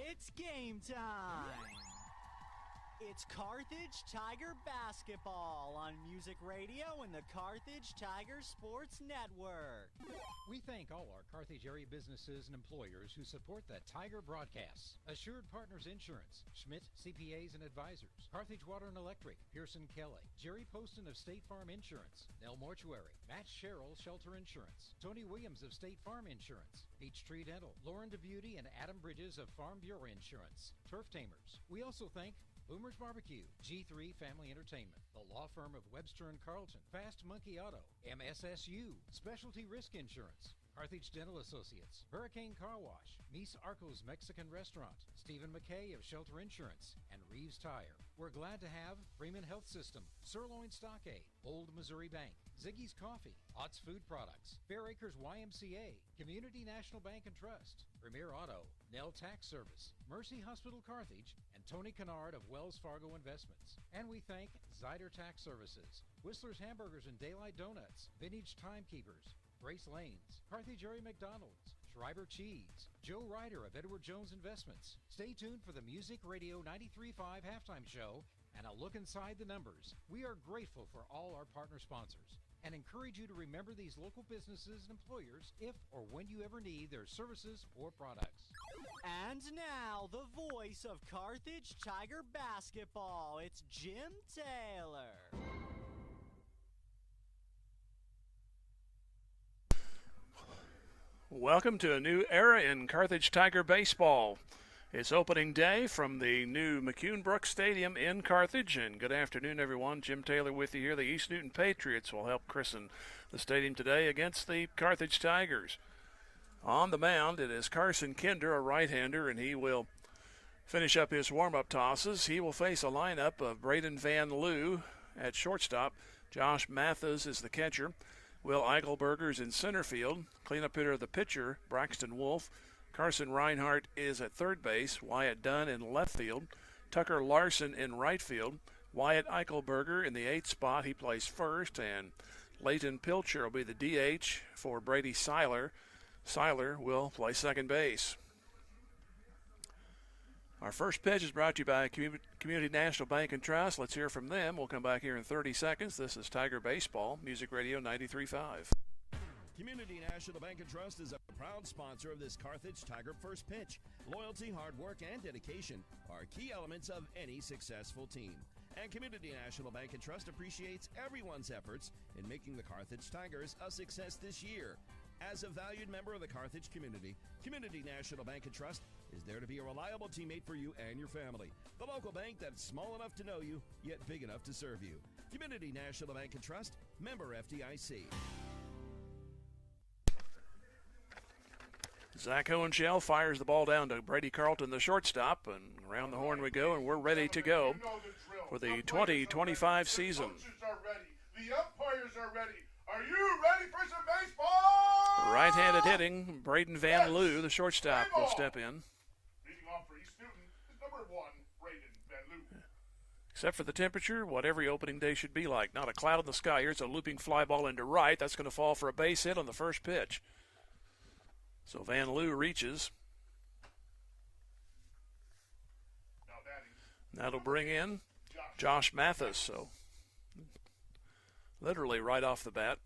It's game time! It's Carthage Tiger Basketball on Music Radio and the Carthage Tiger Sports Network. We thank all our Carthage area businesses and employers who support the Tiger broadcasts. Assured Partners Insurance, Schmidt CPAs and Advisors, Carthage Water and Electric, Pearson Kelly, Jerry Poston of State Farm Insurance, Nell Mortuary, Matt Sherrill Shelter Insurance, Tony Williams of State Farm Insurance, Peachtree Dental, Lauren DeBeauty and Adam Bridges of Farm Bureau Insurance, Turf Tamers. We also thank Boomer's Barbecue, G3 Family Entertainment, the law firm of Webster & Carlton, Fast Monkey Auto, MSSU, Specialty Risk Insurance, Carthage Dental Associates, Hurricane Car Wash, Mies Arco's Mexican Restaurant, Stephen McKay of Shelter Insurance, and Reeves Tire. We're glad to have Freeman Health System, Sirloin Stockade, Old Missouri Bank, Ziggy's Coffee, Ott's Food Products, Fair Acres YMCA, Community National Bank and Trust, Premier Auto, Nell Tax Service, Mercy Hospital Carthage, and Tony Kennard of Wells Fargo Investments. And we thank Zyder Tax Services, Whistler's Hamburgers and Daylight Donuts, Vintage Timekeepers, Grace Lanes, Carthage Area McDonald's, Schreiber Cheese, Joe Ryder of Edward Jones Investments. Stay tuned for the Music Radio 93.5 halftime show and a look inside the numbers. We are grateful for all our partner sponsors and encourage you to remember these local businesses and employers if or when you ever need their services or products. And now, the voice of Carthage Tiger Basketball, it's Jim Taylor. Welcome to a new era in Carthage Tiger baseball. It's opening day from the new McCune-Brooks Stadium in Carthage, and good afternoon, everyone. Jim Taylor with you here. The East Newton Patriots will help christen the stadium today against the Carthage Tigers. On the mound, it is Carson Kinder, a right-hander, and he will finish up his warm-up tosses. He will face a lineup of Braden Van Loo at shortstop. Josh Mathis is the catcher. Will Eichelberger's in center field. Cleanup hitter, the pitcher, Braxton Wolf. Carson Reinhardt is at third base. Wyatt Dunn in left field. Tucker Larson in right field. Wyatt Eichelberger in the 8th spot. He plays first. And Leighton Pilcher will be the DH for Brady Seiler. Seiler will play second base. Our first pitch is brought to you by Community National Bank and Trust. Let's hear from them. We'll come back here in 30 seconds. This is Tiger Baseball, Music Radio 93.5. Community National Bank and Trust is a proud sponsor of this Carthage Tiger first pitch. Loyalty, hard work, and dedication are key elements of any successful team. And Community National Bank and Trust appreciates everyone's efforts in making the Carthage Tigers a success this year. As a valued member of the Carthage community, Community National Bank and Trust is there to be a reliable teammate for you and your family. The local bank that's small enough to know you, yet big enough to serve you. Community National Bank and Trust, member FDIC. Zach Hohenschel fires the ball down to Brady Carlton, the shortstop, and around the horn we go, and we're ready to go for the 2025 season. The coaches are ready. The umpires are ready. Are you ready for some baseball? Right-handed hitting, Braden Van Loo, the shortstop, will step in. Leading off for East Newton is number 1, Braden Van Loo. Except for the temperature, what every opening day should be like. Not a cloud in the sky here. It's a looping fly ball into right. That's going to fall for a base hit on the first pitch. So Van Loo reaches. That'll bring in Josh Mathis. So literally right off the bat,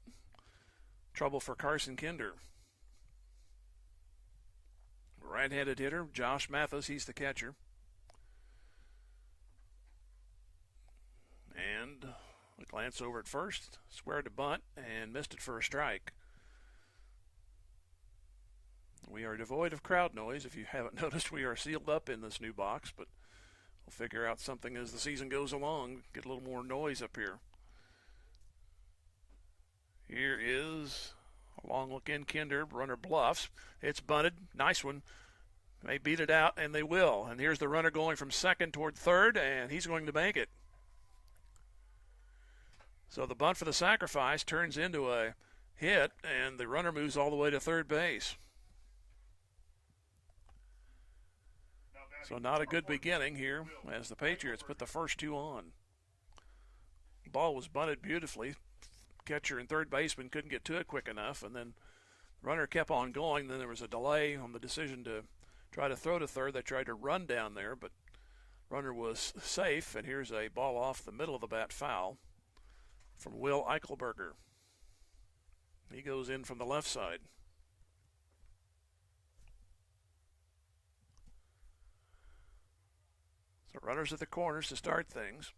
trouble for Carson Kinder. Right-handed hitter, Josh Mathis, he's the catcher. And a glance over at first, squared to bunt, and missed it for a strike. We are devoid of crowd noise. If you haven't noticed, we are sealed up in this new box, but we'll figure out something as the season goes along, get a little more noise up here. Here is a long look in Kinder, runner bluffs. It's bunted, nice one. They beat it out, and they will. And here's the runner going from second toward third, and he's going to make it. So the bunt for the sacrifice turns into a hit, and the runner moves all the way to third base. So not a good beginning here as the Patriots put the first two on. Ball was bunted beautifully. Catcher and third baseman couldn't get to it quick enough, and then the runner kept on going. Then there was a delay on the decision to try to throw to third. They tried to run down there, but runner was safe, and here's a ball off the middle of the bat foul from Will Eichelberger. He goes in from the left side. So runners at the corners to start things.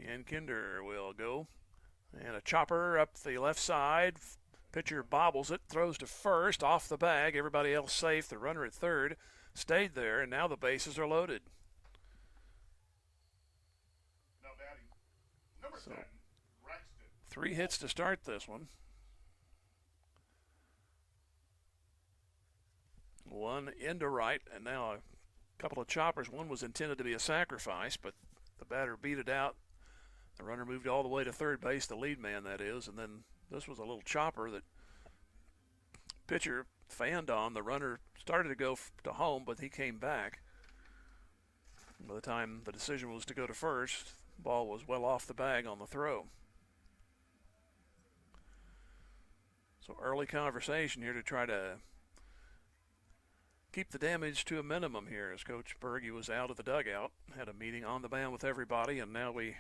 And Kinder will go. And a chopper up the left side. Pitcher bobbles it, throws to first, off the bag. Everybody else safe. The runner at third stayed there, and now the bases are loaded. Now batting, number 10, Braxton. 3 hits to start this one. 1 into right, and now a couple of choppers. One was intended to be a sacrifice, but the batter beat it out. The runner moved all the way to third base, the lead man that is, and then this was a little chopper that pitcher fanned on. The runner started to go to home, but he came back. By the time the decision was to go to first, the ball was well off the bag on the throw. So early conversation here to try to keep the damage to a minimum here, as Coach Berge was out of the dugout, had a meeting on the mound with everybody, and now we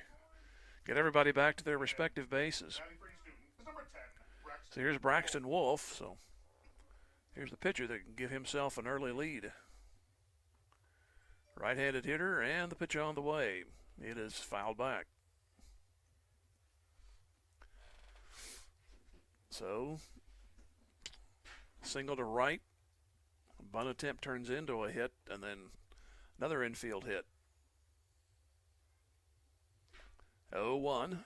get everybody back to their respective bases. Batting for East Newton is number 10, Braxton. So here's Braxton Wolf. So here's the pitcher that can give himself an early lead. Right-handed hitter, and the pitch on the way. It is fouled back. So single to right. Bunt attempt turns into a hit, and then another infield hit. 0-1.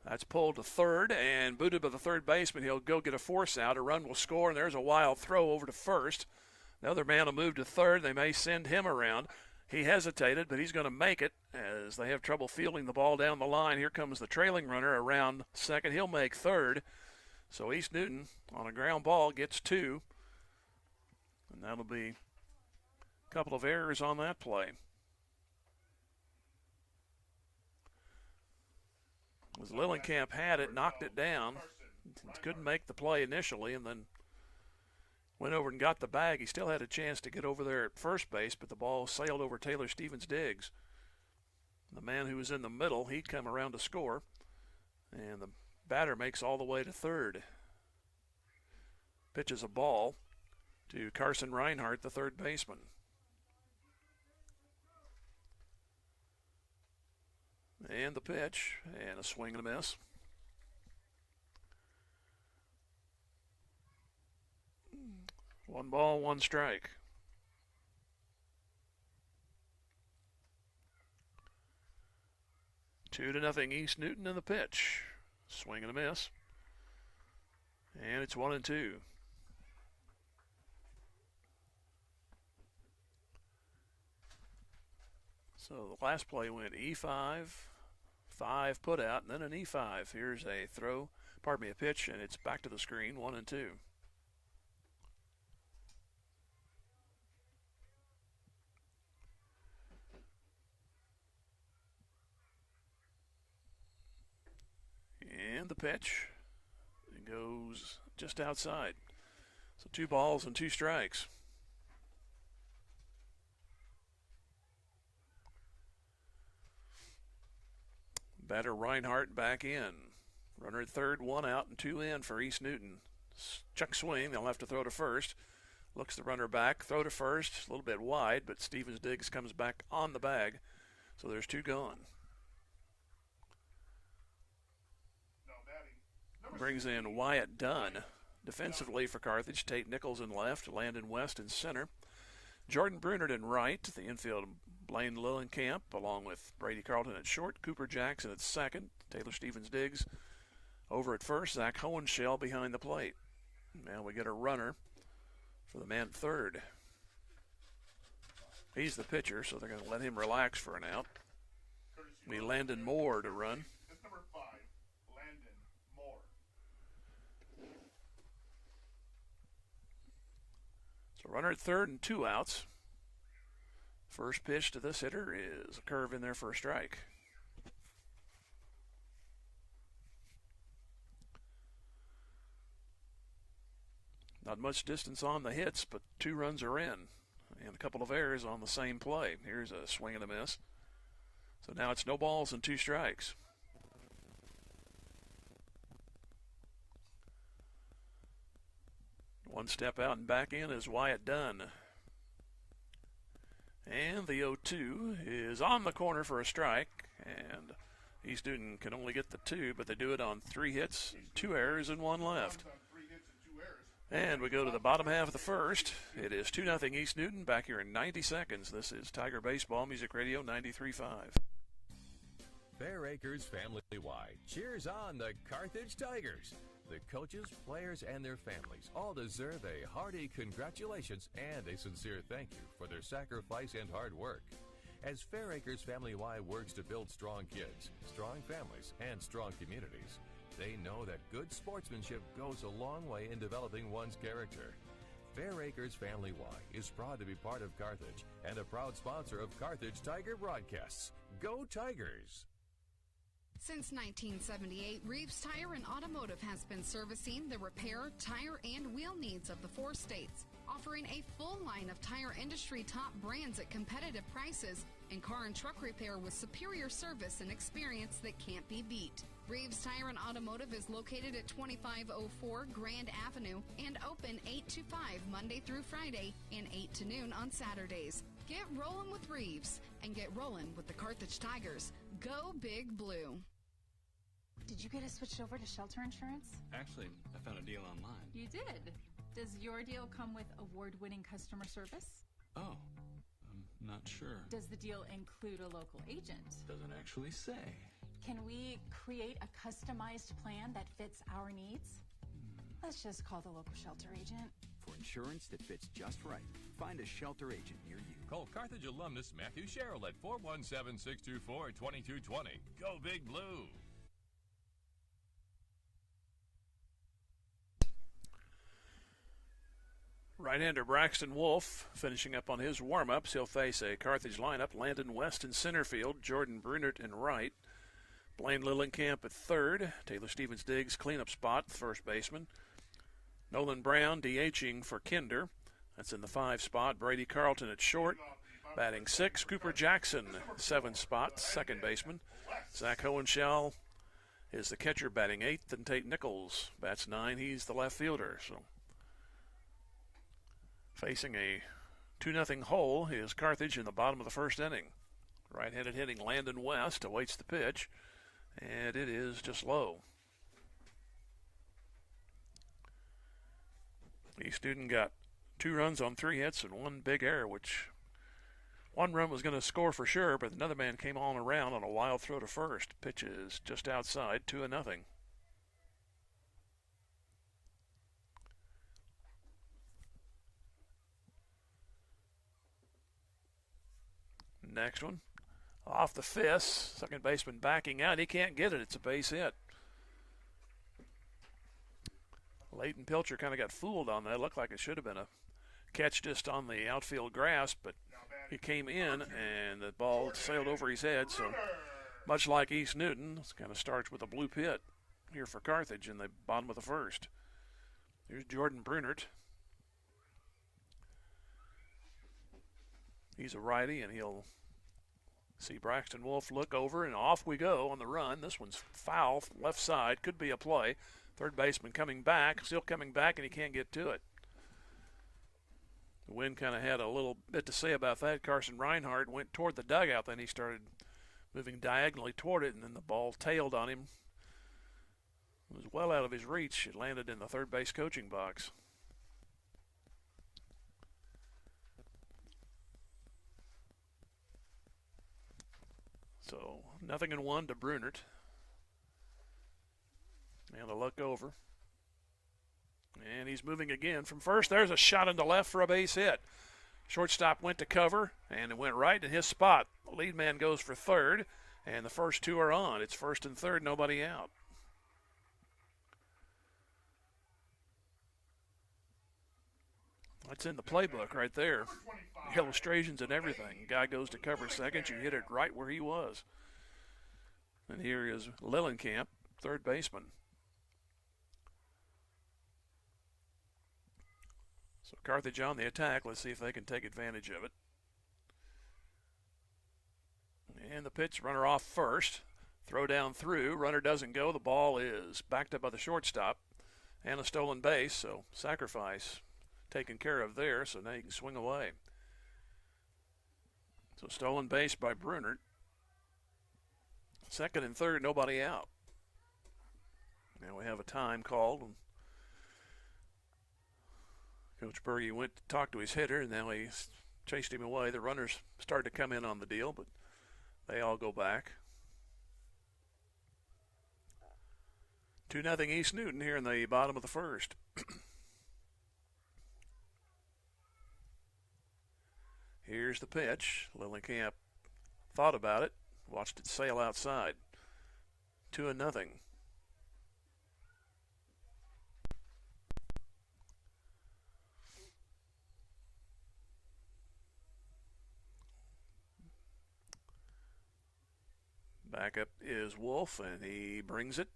That's pulled to third and booted by the third baseman. He'll go get a force out. A run will score, and there's a wild throw over to first. Another man will move to third. They may send him around. He hesitated, but he's going to make it as they have trouble fielding the ball down the line. Here comes the trailing runner around second. He'll make third. So East Newton on a ground ball gets 2. And that'll be a couple of errors on that play. As Lillenkamp had it, knocked it down. Couldn't make the play initially, and then went over and got the bag. He still had a chance to get over there at first base, but the ball sailed over Taylor Stevens-Diggs. The man who was in the middle, he'd come around to score, and the batter makes all the way to third. Pitches a ball to Carson Reinhardt, the third baseman. And the pitch, and a swing and a miss. One ball, one strike. Two to nothing East Newton in the pitch. Swing and a miss. And it's 1-2. So the last play went E5, 5 put out, and then an E5. Here's a a pitch, and it's back to the screen, 1-2. And the pitch, it goes just outside. So 2 balls and 2 strikes. Batter Reinhardt back in. Runner at third, 1 out and 2 in for East Newton. Chuck swing, they'll have to throw to first. Looks the runner back, throw to first, a little bit wide, but Stevens-Diggs comes back on the bag. So there's 2 gone. Brings in Wyatt Dunn. Defensively for Carthage, Tate Nichols in left, Landon West in center. Jordan Brunert in right, the infield Blaine Lillenkamp, along with Brady Carlton at short, Cooper Jackson at second, Taylor Stevens-Diggs over at first, Zach Hohenschel behind the plate. Now we get a runner for the man at third. He's the pitcher, so they're going to let him relax for an out. Be Landon Moore to run. That's number 5, Landon Moore. So runner at third and 2 outs. First pitch to this hitter is a curve in there for a strike. Not much distance on the hits, but 2 runs are in. And a couple of errors on the same play. Here's a swing and a miss. So now it's no balls and 2 strikes. One step out and back in is Wyatt Dunn. And the 0-2 is on the corner for a strike. And East Newton can only get the 2, but they do it on 3 hits, 2 errors, and 1 left. And we go to the bottom half of the first. It is 2-0 East Newton. Back here in 90 seconds. This is Tiger Baseball, Music Radio 93.5. Fair Acres family-wide cheers on the Carthage Tigers. The coaches, players, and their families all deserve a hearty congratulations and a sincere thank you for their sacrifice and hard work. As Fair Acres family-wide works to build strong kids, strong families, and strong communities, they know that good sportsmanship goes a long way in developing one's character. Fair Acres family-wide is proud to be part of Carthage and a proud sponsor of Carthage Tiger broadcasts. Go Tigers! Since 1978, Reeves Tire and Automotive has been servicing the repair, tire, and wheel needs of the 4 states, offering a full line of tire industry top brands at competitive prices and car and truck repair with superior service and experience that can't be beat. Reeves Tire and Automotive is located at 2504 Grand Avenue and open 8 to 5 Monday through Friday and 8 to noon on Saturdays. Get rolling with Reeves and get rolling with the Carthage Tigers. Go Big Blue. Did you get us switched over to shelter insurance? Actually, I found a deal online. You did? Does your deal come with award-winning customer service? Oh, I'm not sure. Does the deal include a local agent? Doesn't actually say. Can we create a customized plan that fits our needs? Let's just call the local shelter agent. For insurance that fits just right, find a shelter agent near you. Call Carthage alumnus Matthew Sherrill at 417-624-2220. Go Big Blue! Right-hander Braxton Wolf finishing up on his warm-ups. He'll face a Carthage lineup. Landon West in center field, Jordan Brunert in right, Blaine Lillenkamp at third, Taylor Stevens-Diggs cleanup spot, first baseman, Nolan Brown DHing for Kinder. That's in the 5 spot. Brady Carlton at short. Batting 6, Cooper Jackson, 7 spot, second baseman. Zach Hohenschel is the catcher, batting 8th, and Tate Nichols bats 9. He's the left fielder. So facing a 2-0 hole is Carthage in the bottom of the first inning. Right-handed hitting Landon West awaits the pitch, and it is just low. East Newton got 2 runs on 3 hits and 1 big error, which one run was going to score for sure, but another man came on around on a wild throw to first. Pitch is just outside, 2-0. Next one, off the fist, second baseman backing out. He can't get it. It's a base hit. Leighton Pilcher kind of got fooled on that. It looked like it should have been a catch just on the outfield grass, but he came in and the ball sailed over his head. So much like East Newton, it kind of starts with a blue pit here for Carthage in the bottom of the first. Here's Jordan Brunert. He's a righty, and he'll see Braxton Wolf look over, and off we go on the run. This one's foul, left side, could be a play. Third baseman coming back, still coming back, and he can't get to it. The wind kind of had a little bit to say about that. Carson Reinhardt went toward the dugout, then he started moving diagonally toward it, and then the ball tailed on him. It was well out of his reach. It landed in the third base coaching box. So 0-1 to Brunert. And a look over. And he's moving again from first. There's a shot into left for a base hit. Shortstop went to cover, and it went right in his spot. The lead man goes for third, and the first 2 are on. It's first and third, nobody out. That's in the playbook right there. Illustrations and everything. Guy goes to cover second. You hit it right where he was. And here is Lillenkamp, third baseman. So Carthage on the attack. Let's see if they can take advantage of it. And the pitch, runner off first. Throw down through. Runner doesn't go. The ball is backed up by the shortstop. And a stolen base, so sacrifice taken care of there, so now you can swing away. So stolen base by Brunert. Second and third, nobody out. Now we have a time called. Coach Berge went to talk to his hitter, and now he's chased him away. The runners started to come in on the deal, but they all go back. 2-0 East Newton here in the bottom of the first. Here's the pitch. Lillenkamp thought about it, watched it sail outside. 2-0. Back up is Wolf, and he brings it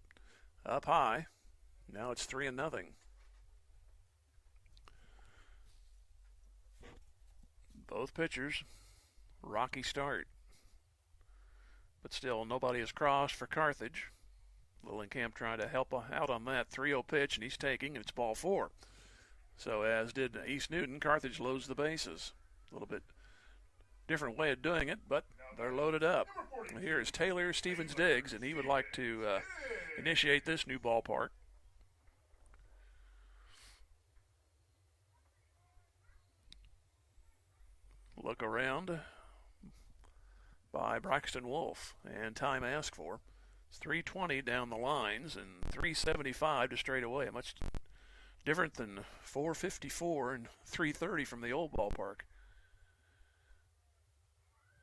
up high. Now it's 3-0. Both pitchers, rocky start. But still, nobody has crossed for Carthage. Lillenkamp trying to help out on that 3-0 pitch, and he's taking, and it's ball 4. So as did East Newton, Carthage loads the bases. A little bit different way of doing it, but they're loaded up. Here is Taylor Stevens Diggs, and he would like to initiate this new ballpark. Look around by Braxton Wolf, and time asked for. It's 3:20 down the lines and 3:75 to straight away. Much different than 4:54 and 3:30 from the old ballpark.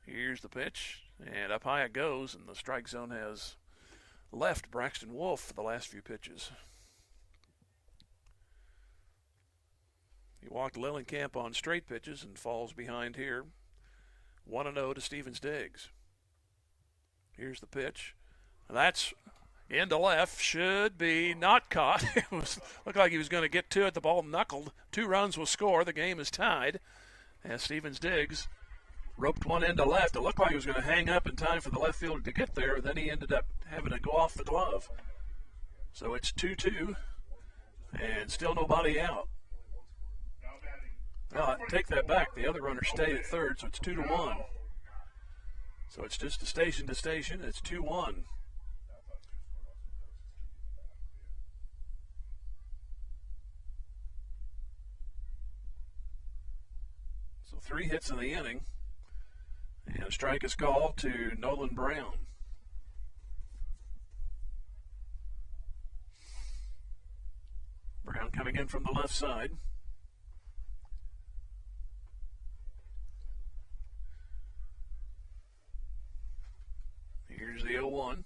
Here's the pitch, and up high it goes, and the strike zone has left Braxton Wolf for the last few pitches. He walked Lillenkamp on straight pitches and falls behind here. 1-0 to Stevens Diggs. Here's the pitch. That's into left. Should be not caught. It looked like he was going to get to it. The ball knuckled. 2 runs will score. The game is tied as Stevens Diggs roped one into left. It looked like he was going to hang up in time for the left fielder to get there. Then he ended up having to go off the glove. So it's 2-2 and still nobody out. Well, take that back. The other runner stayed at third, so it's 2-1. So it's just a station to station. It's 2-1. So 3 hits in the inning. And a strike is called to Nolan Brown. Brown coming in from the left side. Here's the 0-1,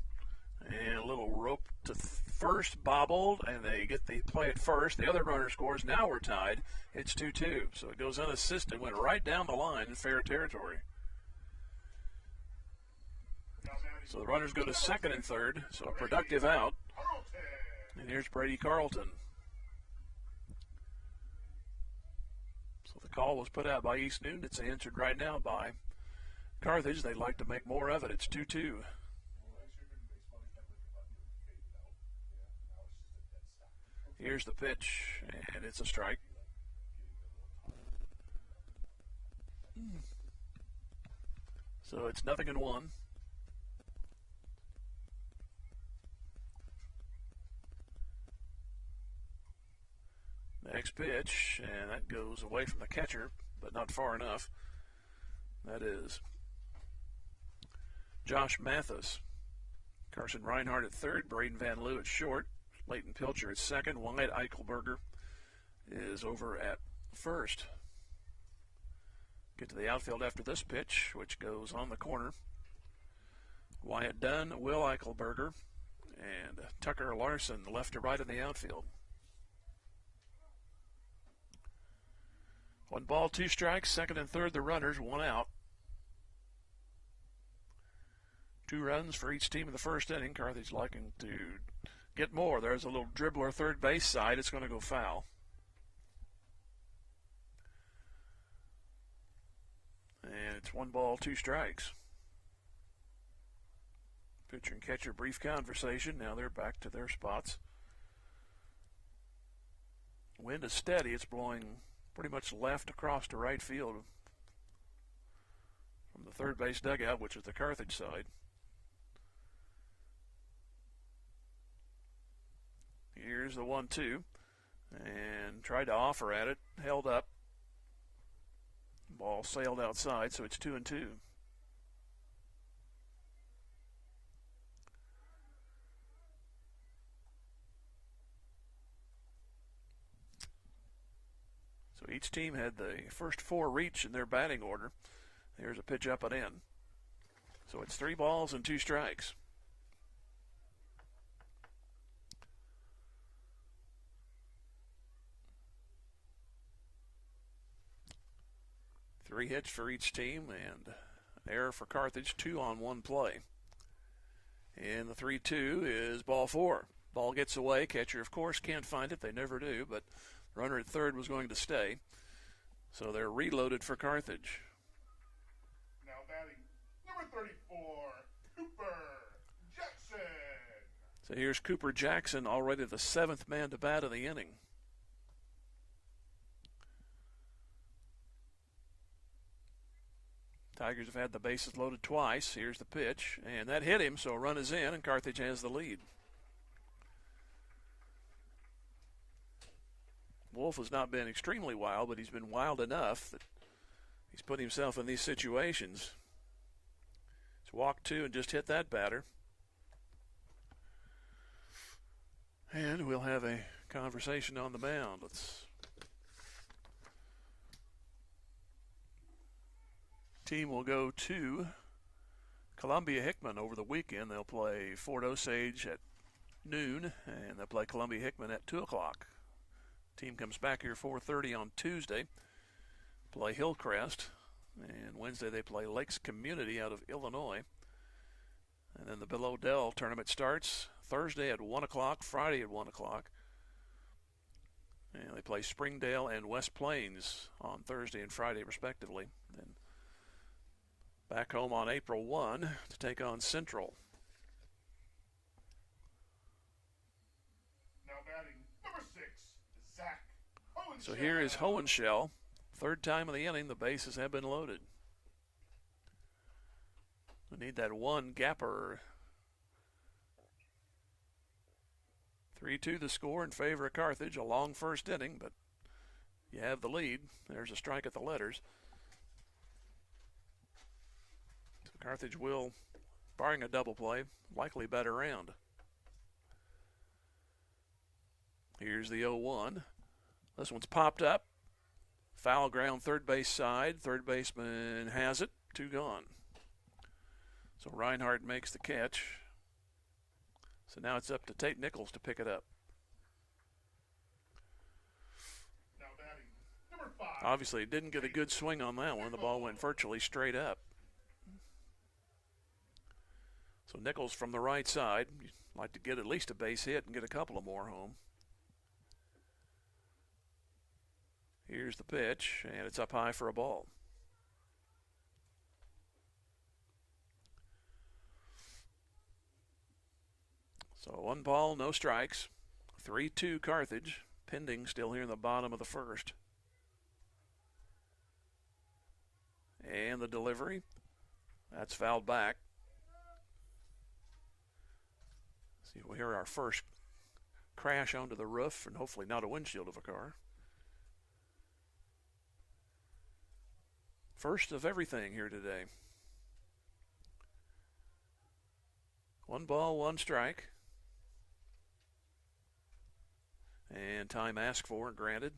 and a little rope to first, bobbled, and they get the play at first. The other runner scores. Now we're tied. It's 2-2, so it goes unassisted. Went right down the line in fair territory. So the runners go to second and third, so a productive out. And here's Brady Carlton. So the call was put out by East Newton. It's answered right now by Carthage. They'd like to make more of it. It's 2-2. Here's the pitch, and it's a strike. So it's 0-1. Next pitch, and that goes away from the catcher, but not far enough. That is Josh Mathis. Carson Reinhardt at third, Braden Van Loo at short, Leighton Pilcher at second, Wyatt Eichelberger is over at first. Get to the outfield after this pitch, which goes on the corner. Wyatt Dunn, Will Eichelberger, and Tucker Larson left to right in the outfield. 1 ball, 2 strikes, second and third the runners, 1 out. 2 runs for each team in the first inning. Carthage liking to get more. There's a little dribbler third base side. It's going to go foul. And it's 1 ball, 2 strikes. Pitcher and catcher brief conversation. Now they're back to their spots. Wind is steady. It's blowing pretty much left across to right field from the third base dugout, which is the Carthage side. Here's the 1-2. And tried to offer at it. Held up. Ball sailed outside, so it's 2-2. So each team had the first 4 reach in their batting order. Here's a pitch up and in. So it's 3 balls and 2 strikes. Three hits for each team and an error for Carthage, 2 on 1 play. And the 3-2 is ball 4. Ball gets away. Catcher, of course, can't find it. They never do, but runner at third was going to stay. So they're reloaded for Carthage. Now batting number 34, Cooper Jackson. So here's Cooper Jackson, already the 7th man to bat of the inning. Tigers have had the bases loaded twice. Here's the pitch, and that hit him, so a run is in, and Carthage has the lead. Wolf has not been extremely wild, but he's been wild enough that he's put himself in these situations. He's walked 2 and just hit that batter. And we'll have a conversation on the mound. Team will go to Columbia Hickman over the weekend. They'll play Fort Osage at noon, and they'll play Columbia Hickman at 2 o'clock. Team comes back here 4:30 on Tuesday, play Hillcrest, and Wednesday they play Lakes Community out of Illinois. And then the Bill Odell tournament starts Thursday at 1 o'clock, Friday at 1 o'clock. And they play Springdale and West Plains on Thursday and Friday respectively. Then back home on April 1 to take on Central. Now batting number 6, Zach Hohenschel. So here is Hohenschel. 3rd time of the inning, the bases have been loaded. We need that one gapper. 3-2 the score in favor of Carthage. A long first inning, but you have the lead. There's a strike at the letters. So Carthage will, barring a double play, likely bat around. Here's the 0-1. This one's popped up. Foul ground, third base side. Third baseman has it. 2 gone. So Reinhardt makes the catch. So now it's up to Tate Nichols to pick it up. Now batting number 5. Obviously, he didn't get a good swing on that one. The ball went virtually straight up. So Nichols from the right side. You'd like to get at least a base hit and get a couple of more home. Here's the pitch, and it's up high for a ball. So 1 ball, no strikes. 3-2 Carthage, pending still here in the bottom of the first. And the delivery, that's fouled back. See, we'll hear our first crash onto the roof, and hopefully not a windshield of a car. First of everything here today. 1 ball, 1 strike. And time asked for and granted.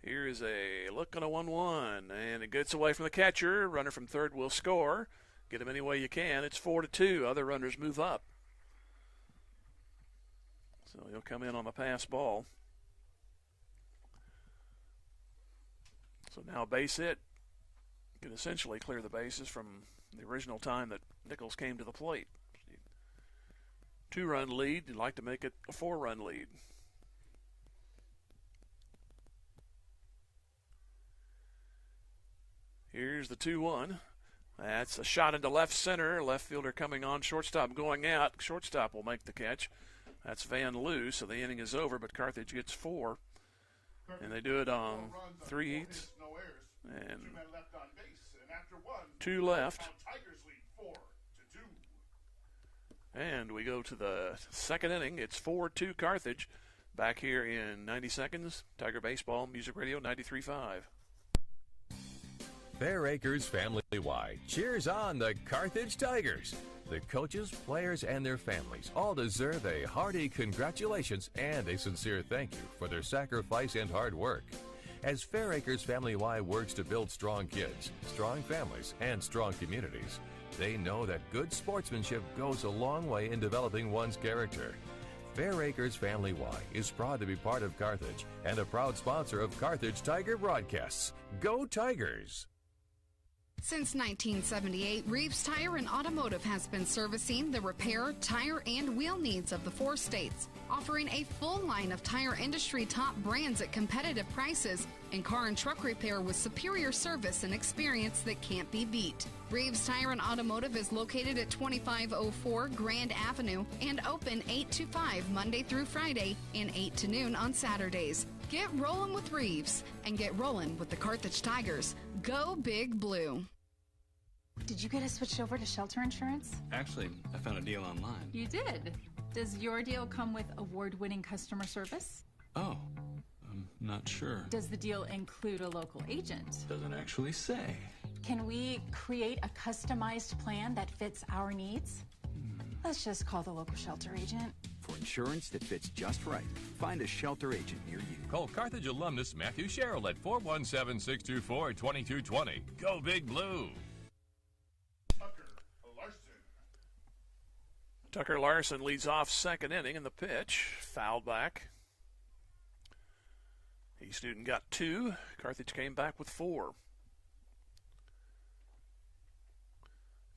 Here is a look on a 1-1, and it gets away from the catcher. Runner from third will score. Get him any way you can. It's 4-2. Other runners move up. So he'll come in on the pass ball. So now a base hit can essentially clear the bases from the original time that Nichols came to the plate. 2-run lead. You'd like to make it a 4-run lead. Here's the 2-1. That's a shot into left center. Left fielder coming on. Shortstop going out. Shortstop will make the catch. That's Van Loo, so the inning is over, but Carthage gets 4. And they do it on 3 hits. And 2 left. And we go to the second inning. It's 4-2 Carthage. Back here in 90 seconds. Tiger Baseball, Music Radio 93.5. Fair Acres family-wide cheers on the Carthage Tigers. The coaches, players, and their families all deserve a hearty congratulations and a sincere thank you for their sacrifice and hard work. As Fair Acres family-wide works to build strong kids, strong families, and strong communities, they know that good sportsmanship goes a long way in developing one's character. Fair Acres family-wide is proud to be part of Carthage and a proud sponsor of Carthage Tiger broadcasts. Go Tigers! Since 1978, Reeves Tire and Automotive has been servicing the repair, tire, and wheel needs of the 4 states, offering a full line of tire industry top brands at competitive prices and car and truck repair with superior service and experience that can't be beat. Reeves Tire and Automotive is located at 2504 Grand Avenue and open 8 to 5 Monday through Friday and 8 to noon on Saturdays. Get rolling with Reeves and get rolling with the Carthage Tigers. Go Big Blue. Did you get us switched over to shelter insurance? Actually, I found a deal online. You did? Does your deal come with award-winning customer service? Oh, I'm not sure. Does the deal include a local agent? Doesn't actually say. Can we create a customized plan that fits our needs? Let's just call the local shelter agent. For insurance that fits just right, find a shelter agent near you. Call Carthage alumnus Matthew Sherrill at 417-624-2220. Go Big Blue! Tucker Larson leads off second inning in the pitch. Fouled back. East Newton got 2. Carthage came back with 4.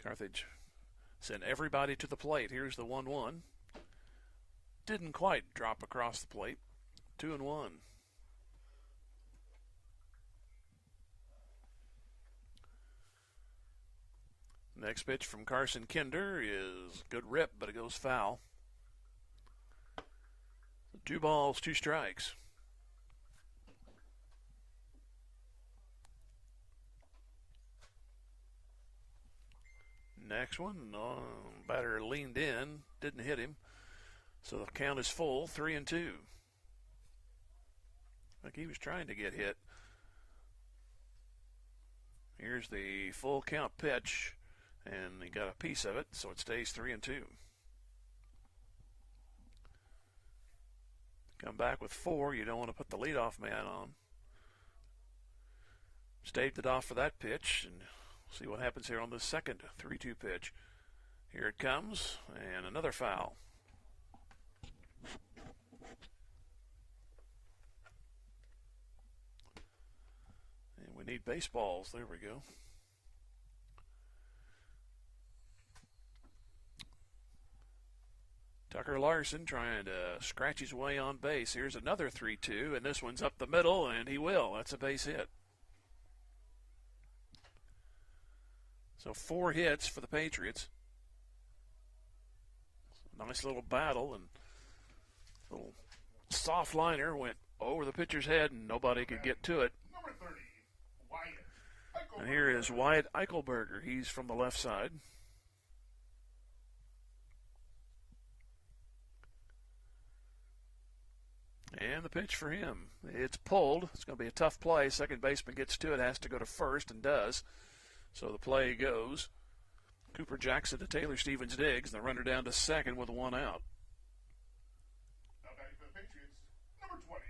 Carthage sent everybody to the plate. Here's the 1-1. Didn't quite drop across the plate. 2-1. Next pitch from Carson Kinder is good rip, but it goes foul. 2 balls, 2 strikes. Next one, batter leaned in, didn't hit him. So the count is full, 3-2. Like he was trying to get hit. Here's the full count pitch. And he got a piece of it, so it stays 3-2. Come back with 4. You don't want to put the leadoff man on. Staved it off for that pitch, and see what happens here on the second 3-2 pitch. Here it comes, and another foul. And we need baseballs. There we go. Tucker Larson trying to scratch his way on base. Here's another 3-2, and this one's up the middle, and he will. That's a base hit. So 4 hits for the Patriots. Nice little battle, and little soft liner went over the pitcher's head, and nobody could get to it. And here is Wyatt Eichelberger. He's from the left side. And the pitch for him. It's pulled. It's going to be a tough play. Second baseman gets to it, has to go to first, and does. So the play goes. Cooper Jackson to Taylor Stevens Diggs. The runner down to second with 1 out. Now back to the Patriots, number 20.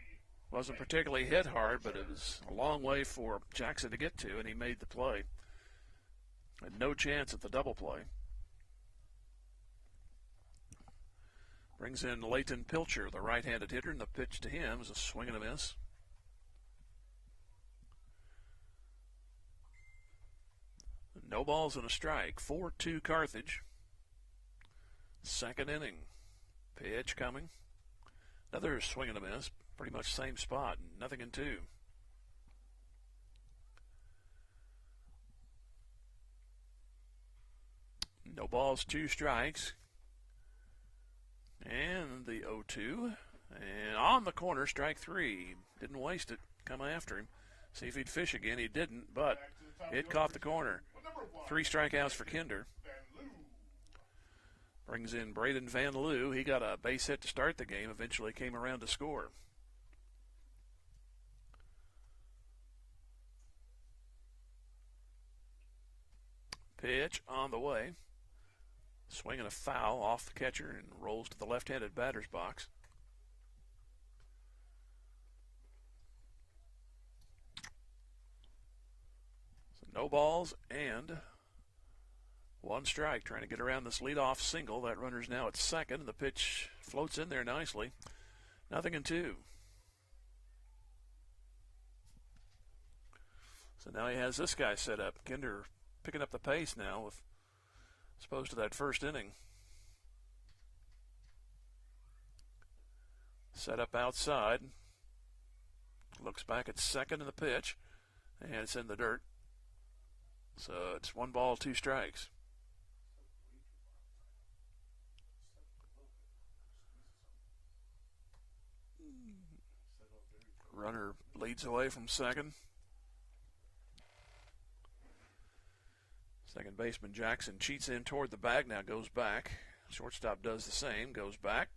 Wasn't particularly hit hard, but it was a long way for Jackson to get to, and he made the play. Had no chance at the double play. Brings in Leighton Pilcher, the right-handed hitter, and the pitch to him is a swing and a miss. No balls and a strike. 4-2 Carthage. Second inning. Pitch coming. Another swing and a miss. Pretty much same spot. Nothing in two. No balls, 2 strikes. And the 0-2. And on the corner, strike 3. Didn't waste it. Come after him. See if he'd fish again. He didn't, but it caught the corner. 3 strikeouts for Kinder. Brings in Braden Van Loo. He got a base hit to start the game. Eventually came around to score. Pitch on the way. Swinging a foul off the catcher and rolls to the left-handed batter's box. So no balls and 1 strike, trying to get around this leadoff single. That runner's now at second, and the pitch floats in there nicely. Nothing in 2. So now he has this guy set up. Kinder picking up the pace now with as opposed to that first inning. Set up outside. Looks back at second in the pitch, and it's in the dirt. So it's 1 ball, 2 strikes. Runner leads away from second. Second baseman Jackson cheats in toward the bag, now goes back. Shortstop does the same, goes back.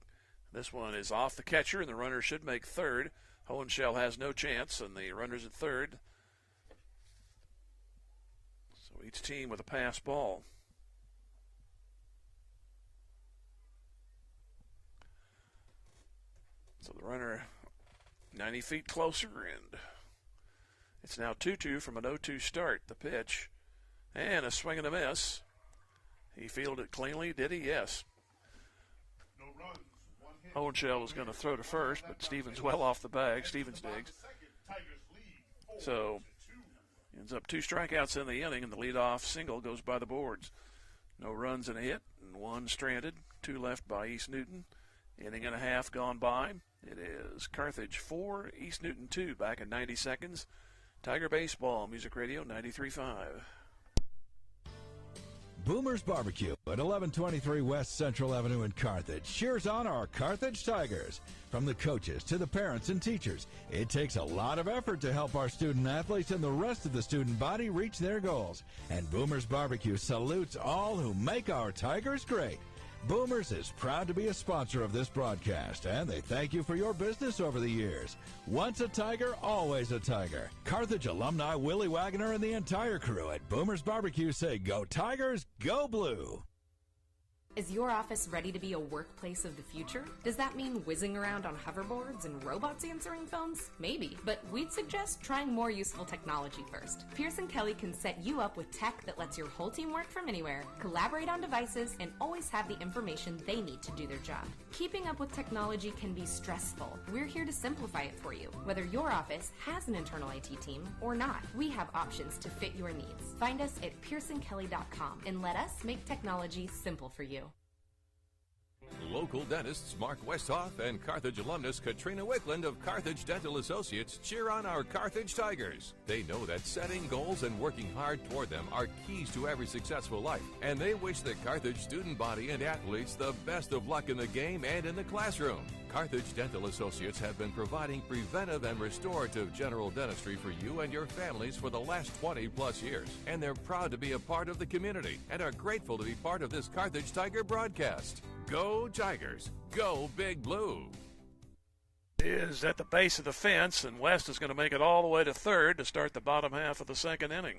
This one is off the catcher, and the runner should make third. Hohenschel has no chance, and the runner's at third. So each team with a pass ball. So the runner 90 feet closer, and it's now 2-2 from an 0-2 start. The pitch. And a swing and a miss. He fielded it cleanly, did he? Yes. Hohenschel was going to throw to first, but Stevens well off the bag. Stevens digs. So, ends up 2 strikeouts in the inning, and the leadoff single goes by the boards. No runs and a hit, and 1 stranded. 2 left by East Newton. Inning and a half gone by. It is Carthage 4, East Newton 2, back in 90 seconds. Tiger Baseball, Music Radio 93.5. Boomer's Barbecue at 1123 West Central Avenue in Carthage cheers on our Carthage Tigers. From the coaches to the parents and teachers, it takes a lot of effort to help our student athletes and the rest of the student body reach their goals. And Boomer's Barbecue salutes all who make our Tigers great. Boomers is proud to be a sponsor of this broadcast, and they thank you for your business over the years. Once a Tiger, always a Tiger. Carthage alumni Willie Wagner and the entire crew at Boomer's Barbecue say, go Tigers, go blue. Is your office ready to be a workplace of the future? Does that mean whizzing around on hoverboards and robots answering phones? Maybe, but we'd suggest trying more useful technology first. Pearson Kelly can set you up with tech that lets your whole team work from anywhere, collaborate on devices, and always have the information they need to do their job. Keeping up with technology can be stressful. We're here to simplify it for you. Whether your office has an internal IT team or not, we have options to fit your needs. Find us at pearsonkelly.com and let us make technology simple for you. Local dentists Mark Westhoff and Carthage alumnus Katrina Wickland of Carthage Dental Associates cheer on our Carthage Tigers. They know that setting goals and working hard toward them are keys to every successful life, and they wish the Carthage student body and athletes the best of luck in the game and in the classroom. Carthage Dental Associates have been providing preventive and restorative general dentistry for you and your families for the last 20-plus years, and they're proud to be a part of the community and are grateful to be part of this Carthage Tiger broadcast. Go Tigers! Go Big Blue! Is at the base of the fence, and West is going to make it all the way to third to start the bottom half of the second inning.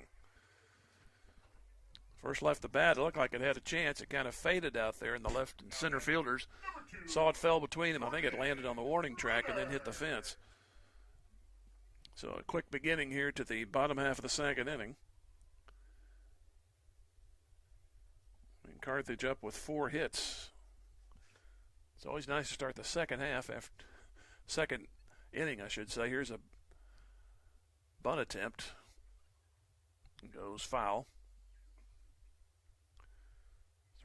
First left the bat, it looked like it had a chance. It kind of faded out there, and the left and center fielders saw it fell between them. I think it landed on the warning track and then hit the fence. So a quick beginning here to the bottom half of the second inning. And Carthage up with 4 hits. It's always nice to start the second half, second inning, I should say. Here's a bunt attempt. It goes foul.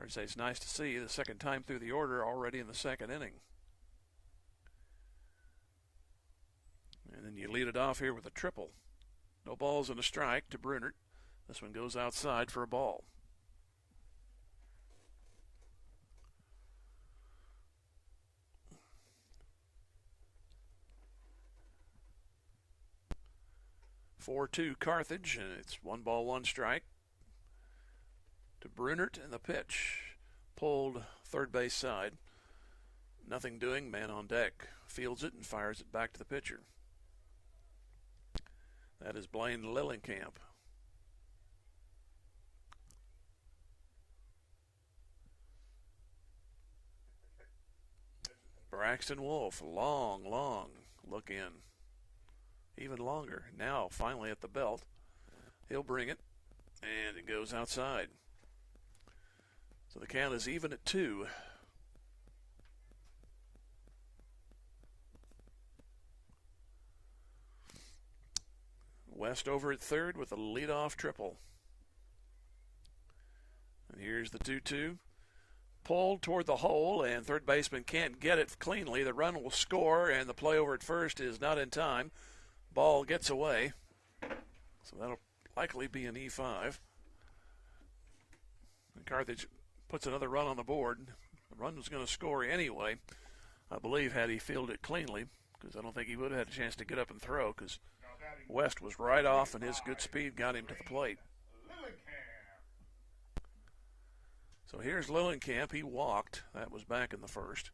I'd say it's nice to see the second time through the order already in the second inning. And then you lead it off here with a triple. No balls and a strike to Brunert. This one goes outside for a ball. (4-2) Carthage, and it's 1-1 strike to Brunert, and the pitch pulled third base side. Nothing doing, man on deck. Fields it and fires it back to the pitcher. That is Blaine Lillenkamp. Braxton Wolf, long look in. Even longer. Now, finally at the belt. He'll bring it, and it goes outside. So the count is even at 2. West over at third with a leadoff triple. And here's the 2-2. Pulled toward the hole, and third baseman can't get it cleanly. The run will score, and the play over at first is not in time. Ball gets away, so that'll likely be an E5. And Carthage puts another run on the board. The run was going to score anyway, I believe, had he fielded it cleanly, because I don't think he would have had a chance to get up and throw, because West was right off, and his good speed got him to the plate. So here's Lillenkamp. He walked. That was back in the first.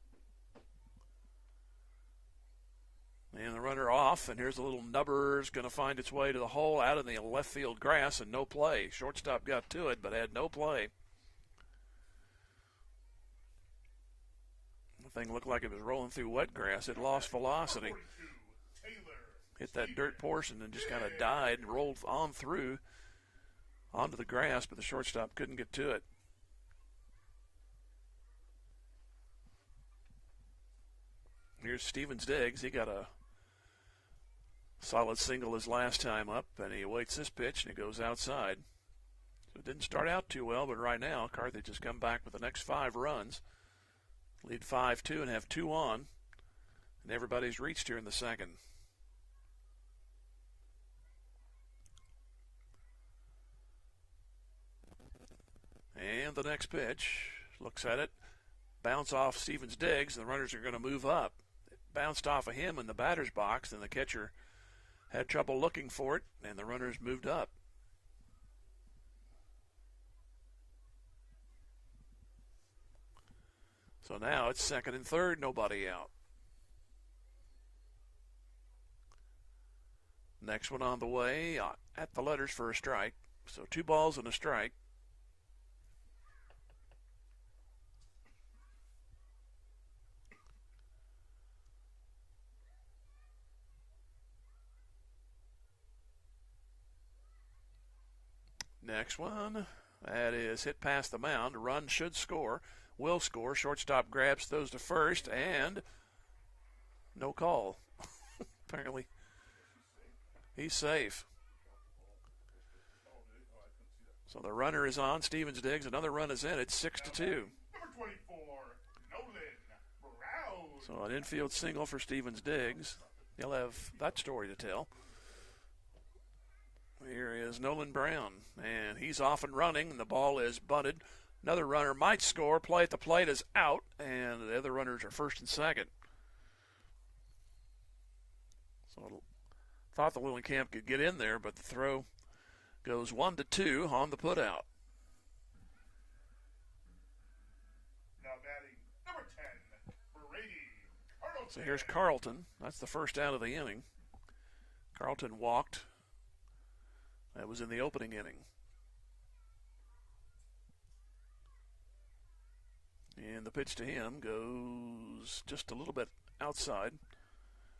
And the runner off, and here's a little nubber's going to find its way to the hole out in the left field grass, and no play. Shortstop got to it, but had no play. The thing looked like it was rolling through wet grass. It lost velocity. Hit that dirt portion and just kind of died and rolled on through onto the grass, but the shortstop couldn't get to it. Here's Stevens Diggs. He got a solid single his last time up, and he awaits this pitch, and it goes outside. So it didn't start out too well, but right now Carthage has come back with the next 5 runs. Lead 5-2 and have 2 on, and everybody's reached here in the second. And the next pitch, looks at it, bounce off Stevens Diggs, and the runners are going to move up. It bounced off of him in the batter's box, and the catcher had trouble looking for it, and the runners moved up. So now it's second and third, nobody out. Next one on the way, at the letters for a strike. So 2 balls and a strike. Next one, that is hit past the mound. Run should score, will score. Shortstop grabs, throws to first, and no call. Apparently, he's safe. So the runner is on. Stevens Diggs. Another run is in. It's 6-2. Number 24, Nolan Brown. So an infield single for Stevens Diggs. He'll have that story to tell. Here is Nolan Brown, and he's off and running, and the ball is bunted. Another runner might score. Play at the plate is out, and the other runners are first and second. So thought the Lillenkamp could get in there, but the throw goes 1-2 on the putout. Now batting number 10, Brady. So here's Carlton. That's the first out of the inning. Carlton walked. That was in the opening inning. And the pitch to him goes just a little bit outside.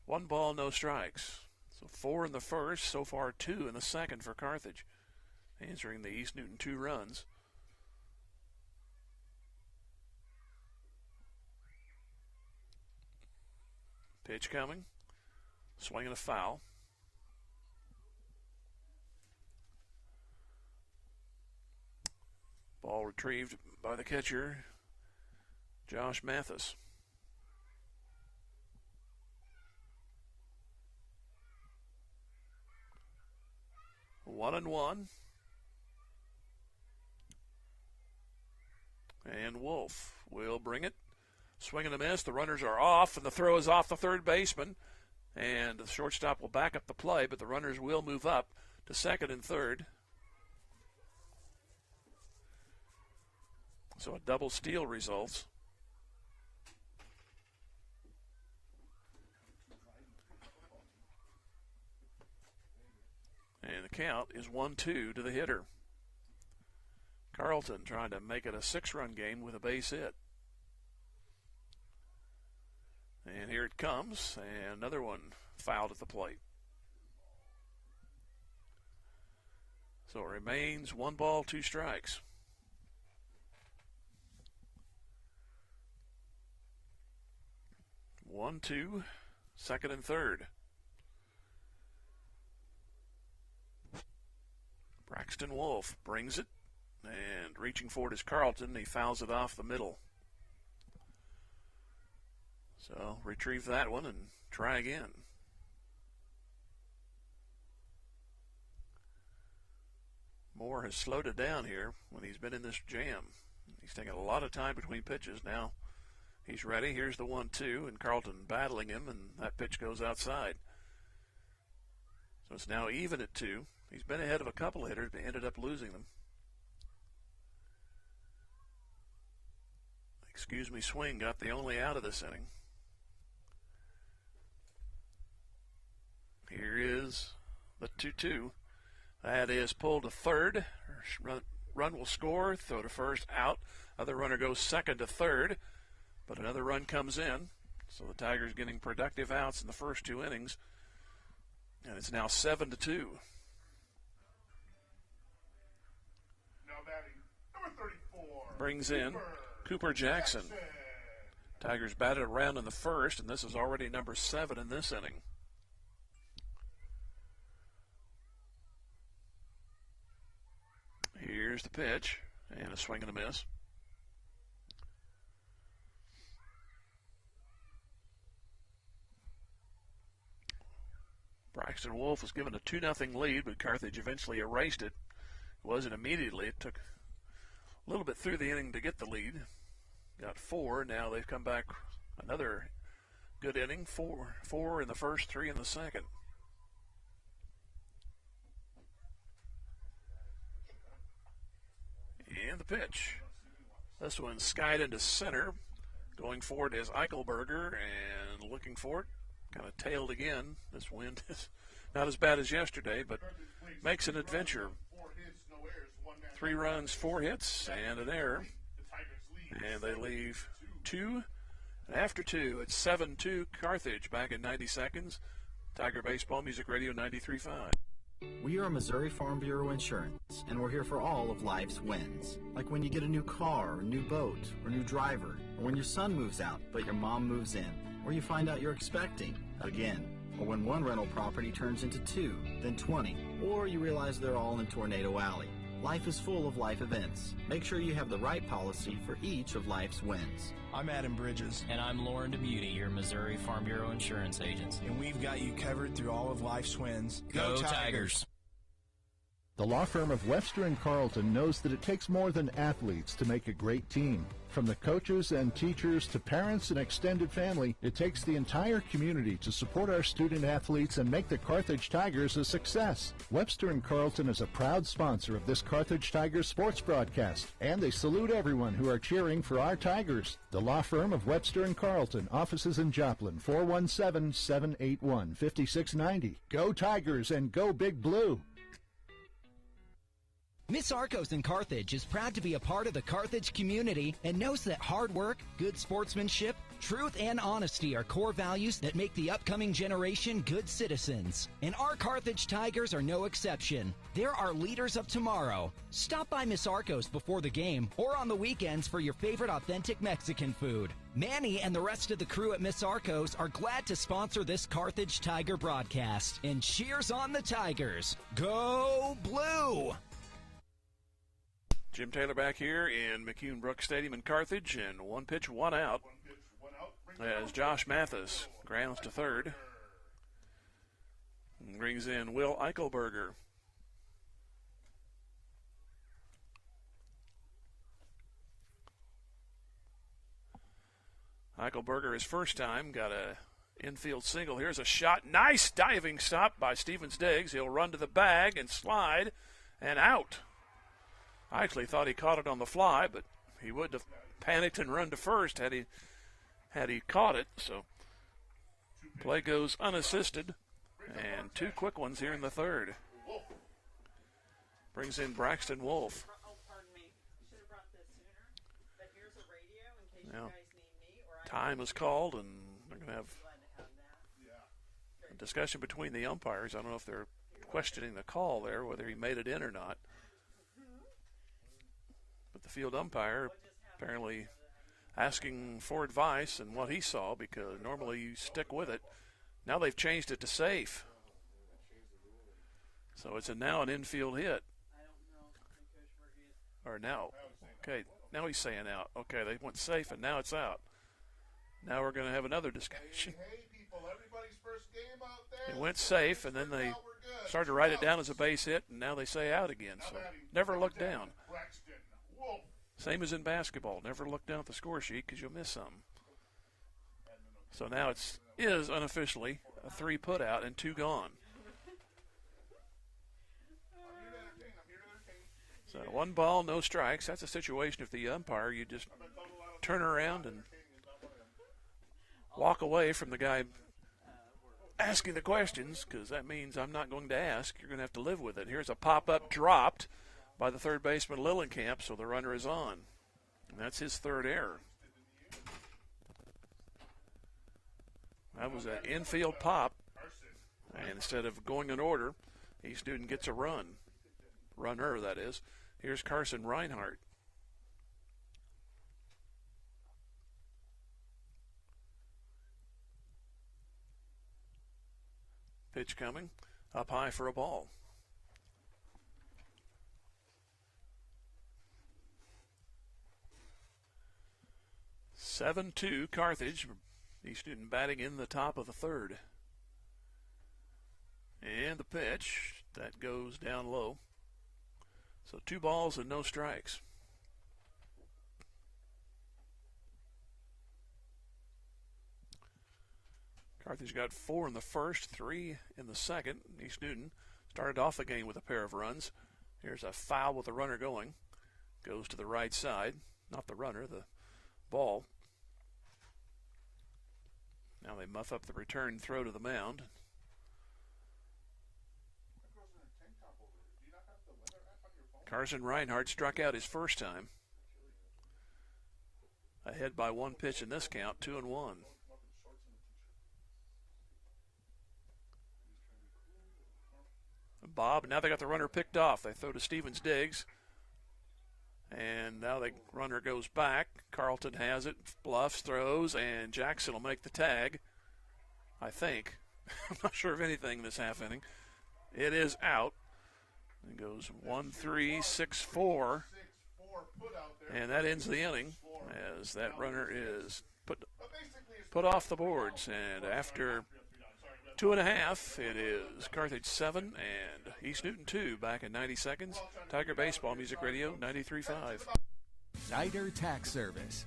1 ball, no strikes. So 4 in the first, so far 2 in the second for Carthage. Answering the East Newton 2 runs. Pitch coming. Swinging a foul. Ball retrieved by the catcher, Josh Mathis. One and one. And Wolf will bring it. Swing and a miss. The runners are off, and the throw is off the third baseman. And the shortstop will back up the play, but the runners will move up to second and third. So a double steal results. And the count is 1-2 to the hitter. Carlton trying to make it a 6-run game with a base hit. And here it comes, and another one fouled at the plate. So it remains 1 ball, 2 strikes. One, two, second and third. Braxton Wolf brings it, and reaching for it is Carlton. He fouls it off the middle. So retrieve that one and try again. Moore has slowed it down here when he's been in this jam. He's taking a lot of time between pitches. Now he's ready. Here's the 1-2, and Carlton battling him, and that pitch goes outside. So it's now even at 2. He's been ahead of a couple of hitters, but ended up losing them. Excuse me, swing got the only out of this inning. Here is the 2-2. That is pulled to third. Run will score, throw to first, out. Other runner goes second to third, but another run comes in. So the Tigers getting productive outs in the first 2 innings. And it's now 7-2. Now batting, number 34. Brings in Cooper Jackson. Tigers batted around in the first, and this is already number 7 in this inning. Here's the pitch, and a swing and a miss. Braxton Wolf was given a 2-0 lead, but Carthage eventually erased it. It wasn't immediately. It took a little bit through the inning to get the lead. Got 4. Now they've come back another good inning. 4 in the first, 3 in the second. And the pitch. This one skied into center. Going for it is Eichelberger, and looking for it. Kind of tailed again. This wind is not as bad as yesterday, but makes an adventure. 3 runs, 4 hits, and an error. And they leave 2. And after 2, it's 7-2 Carthage back in 90 seconds. Tiger Baseball Music Radio 93.5. We are Missouri Farm Bureau Insurance, and we're here for all of life's wins. Like when you get a new car, or new boat, or new driver, or when your son moves out but your mom moves in, or you find out you're expecting again, or when one rental property turns into 2, then 20, or you realize they're all in Tornado Alley. Life is full of life events. Make sure you have the right policy for each of life's wins. I'm Adam Bridges. And I'm Lauren DeMuty, your Missouri Farm Bureau Insurance Agency. And we've got you covered through all of life's wins. Go Tigers! The law firm of Webster & Carlton knows that it takes more than athletes to make a great team. From the coaches and teachers to parents and extended family, it takes the entire community to support our student athletes and make the Carthage Tigers a success. Webster & Carlton is a proud sponsor of this Carthage Tigers sports broadcast, and they salute everyone who are cheering for our Tigers. The law firm of Webster & Carlton, offices in Joplin, 417-781-5690. Go Tigers and go Big Blue! Miss Arcos in Carthage is proud to be a part of the Carthage community and knows that hard work, good sportsmanship, truth, and honesty are core values that make the upcoming generation good citizens. And our Carthage Tigers are no exception. They're our leaders of tomorrow. Stop by Miss Arcos before the game or on the weekends for your favorite authentic Mexican food. Manny and the rest of the crew at Miss Arcos are glad to sponsor this Carthage Tiger broadcast. And cheers on the Tigers. Go Blue! Jim Taylor back here in McCune-Brooks Stadium in Carthage, and one pitch, one out, as Josh Mathis grounds to third and brings in Will Eichelberger. Eichelberger, his first time, got a infield single. Here's a shot. Nice diving stop by Stevens Diggs. He'll run to the bag and slide and out. I actually thought he caught it on the fly, but he would have panicked and run to first had he caught it. So play goes unassisted, and two quick ones here in the third. Brings in Braxton Wolf. Now, time is called, and they're going to have a discussion between the umpires. I don't know if they're questioning the call there, whether he made it in or not. But the field umpire apparently asking for advice and what he saw, because normally you stick with it. Now they've changed it to safe. So it's now an infield hit. Or now. Okay, now he's saying out. Okay, they went safe, and now it's out. Now we're going to have another discussion. It went safe, and then they started to write it down as a base hit, and now they say out again. So never look down. Same as in basketball. Never look down at the score sheet because you'll miss something. So now it is unofficially a 3 put out and 2 gone. So 1 ball, no strikes. That's a situation if the umpire, you just turn around and walk away from the guy asking the questions, because that means I'm not going to ask. You're going to have to live with it. Here's a pop-up dropped by the third baseman Lillenkamp, so the runner is on. And that's his third error. That was an infield pop, and instead of going in order, East Newton gets a run. Runner, that is. Here's Carson Reinhardt. Pitch coming, up high for a ball. (7-2) Carthage. East Newton batting in the top of the third. And the pitch, that goes down low. So 2 balls and no strikes. Carthage got 4 in the first, 3 in the second. East Newton started off the game with a pair of runs. Here's a foul with the runner going. Goes to the right side. Not the runner, the ball. Now they muff up the return throw to the mound. Carson Reinhardt struck out his first time. Ahead by 1 pitch in this count, 2-1. Bob, now they got the runner picked off. They throw to Stevens Diggs. And now the runner goes back. Carlton has it, bluffs, throws, and Jackson will make the tag, I think. I'm not sure of anything this half inning. It is out. It goes 1-3, 6-4. And that ends the inning as that runner is put off the boards. And after 2.5, it is Carthage 7 and East Newton 2 back in 90 seconds. Tiger Baseball Music Radio 93.5. Zider Tax Service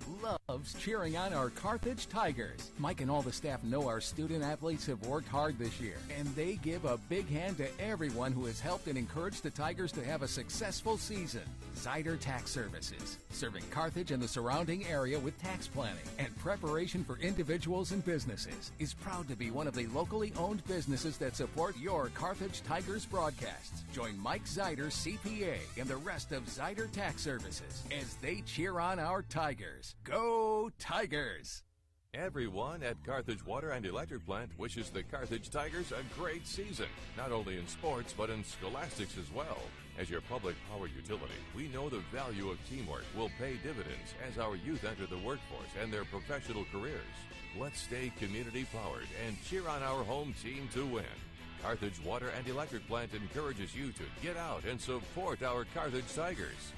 loves cheering on our Carthage Tigers. Mike and all the staff know our student athletes have worked hard this year, and they give a big hand to everyone who has helped and encouraged the Tigers to have a successful season. Zider Tax Services, serving Carthage and the surrounding area with tax planning and preparation for individuals and businesses, is proud to be one of the locally owned businesses that support your Carthage Tigers broadcasts. Join Mike Zider, CPA, and the rest of Zider Tax Services as they cheer on our Tigers. Go Tigers! Everyone at Carthage Water and Electric Plant wishes the Carthage Tigers a great season, not only in sports but in scholastics as well. As your public power utility, we know the value of teamwork will pay dividends as our youth enter the workforce and their professional careers. Let's stay community-powered and cheer on our home team to win. Carthage Water and Electric Plant encourages you to get out and support our Carthage Tigers.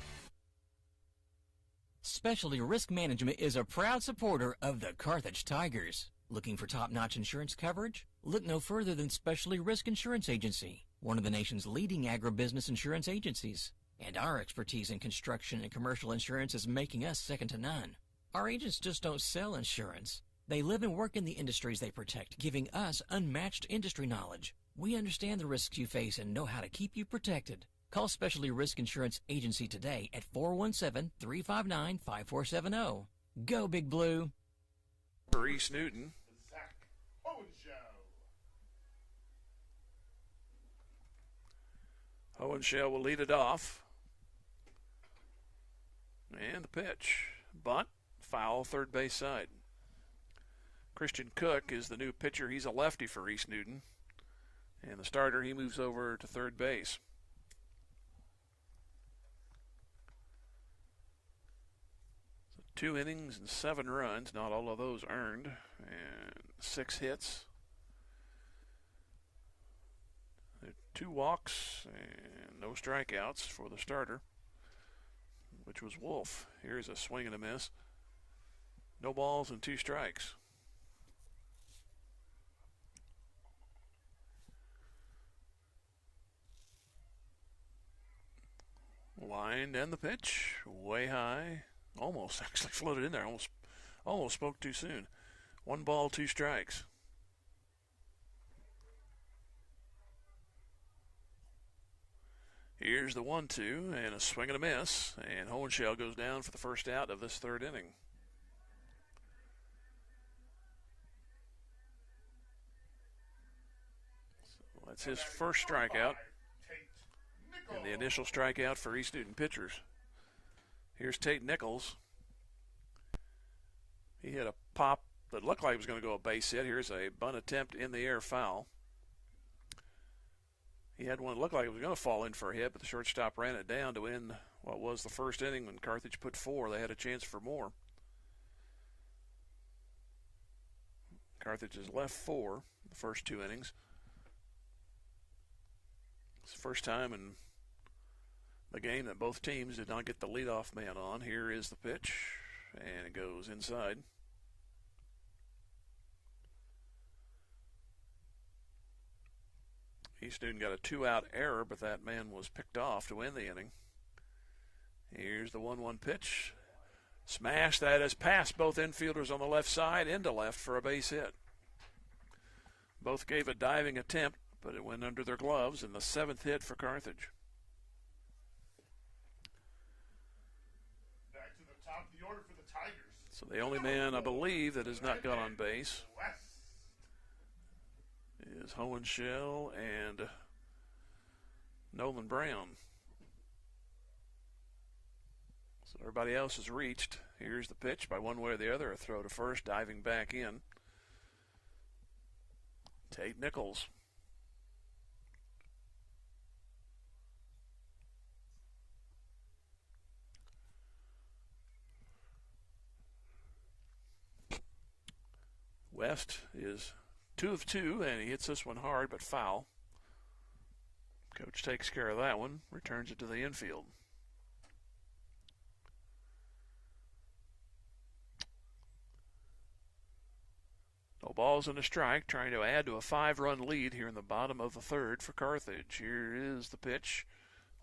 Specialty Risk Management is a proud supporter of the Carthage Tigers. Looking for top-notch insurance coverage? Look no further than Specialty Risk Insurance Agency, one of the nation's leading agribusiness insurance agencies. And our expertise in construction and commercial insurance is making us second to none. Our agents just don't sell insurance. They live and work in the industries they protect, giving us unmatched industry knowledge. We understand the risks you face and know how to keep you protected. Call Specialty Risk Insurance Agency today at 417-359-5470. Go, Big Blue. For East Newton. Hohenschel will lead it off. And the pitch. Bunt, foul, third base side. Christian Cook is the new pitcher. He's a lefty for East Newton. And the starter, he moves over to third base. So 2 innings and 7 runs, not all of those earned, and 6 hits. 2 walks and no strikeouts for the starter, which was Wolf. Here's a swing and a miss. No balls and 2 strikes. Lined and the pitch, way high, almost actually floated in there, almost spoke too soon. 1 ball, 2 strikes. Here's the 1-2 and a swing and a miss, and Hohenschel goes down for the first out of this third inning. So that's his first strikeout. And the initial strikeout for East Newton pitchers. Here's Tate Nichols. He hit a pop that looked like it was going to go a base hit. Here's a bunt attempt in the air, foul. He had one that looked like it was going to fall in for a hit, but the shortstop ran it down to end what was the first inning. When Carthage put 4, they had a chance for more. Carthage has left 4 the first 2 innings. It's the first time in the game that both teams did not get the leadoff man on. Here is the pitch, and it goes inside. East Newton got a 2-out error, but that man was picked off to end the inning. Here's the 1-1 pitch. Smash that has passed both infielders on the left side into left for a base hit. Both gave a diving attempt, but it went under their gloves in the 7th hit for Carthage. Back to the top of the order for the Tigers. So the only man, I believe, that has not got on base is Hohenschel and Nolan Brown. So everybody else has reached. Here's the pitch by one way or the other. A throw to first, diving back in. Tate Nichols. West is 2 of 2, and he hits this one hard but foul. Coach takes care of that one, returns it to the infield. No balls and a strike, trying to add to a 5-run lead here in the bottom of the 3rd for Carthage. Here is the pitch,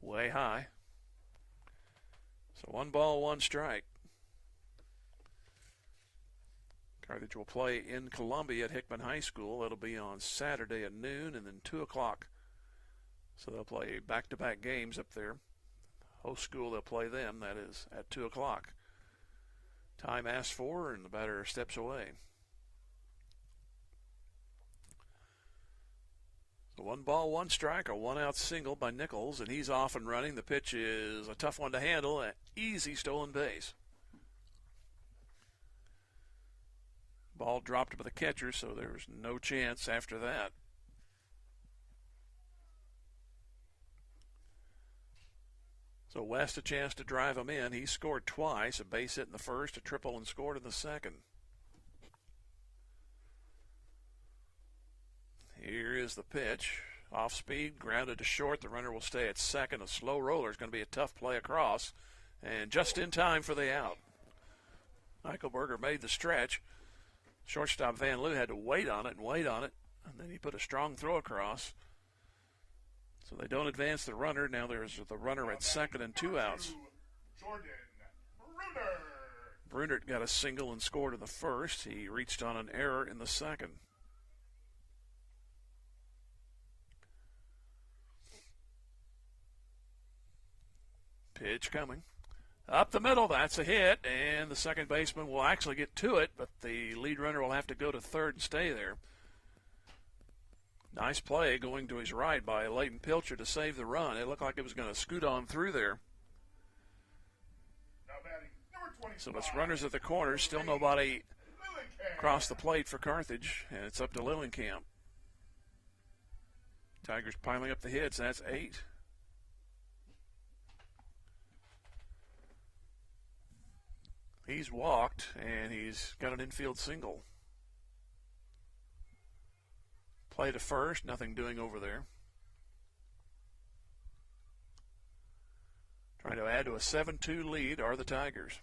way high. So 1 ball, 1 strike. Carthage will play in Columbia at Hickman High School. That'll be on Saturday at noon and then 2 o'clock. So they'll play back-to-back games up there. Host school, they'll play them. That is at 2 o'clock. Time asked for, and the batter steps away. So 1 ball, 1 strike, a 1-out single by Nichols, and he's off and running. The pitch is a tough one to handle, an easy stolen base. Ball dropped by the catcher, so there was no chance after that. So West a chance to drive him in. He scored twice, a base hit in the first, a triple, and scored in the second. Here is the pitch. Off speed, grounded to short. The runner will stay at second. A slow roller is going to be a tough play across, and just in time for the out. Eichelberger made the stretch. Shortstop Van Loo had to wait on it, and then he put a strong throw across. So they don't advance the runner. Now there's the runner at second and 2 outs. Brunert got a single and scored in the first. He reached on an error in the second. Pitch coming. Up the middle, that's a hit, and the second baseman will actually get to it, but the lead runner will have to go to third and stay there. Nice play going to his right by Leighton Pilcher to save the run. It looked like it was going to scoot on through there. So it's runners at the corners, still nobody across the plate for Carthage, and it's up to Lillenkamp. Tigers piling up the hits, that's 8. He's walked, and he's got an infield single. Play to first, nothing doing over there. Trying to add to a 7-2 lead are the Tigers.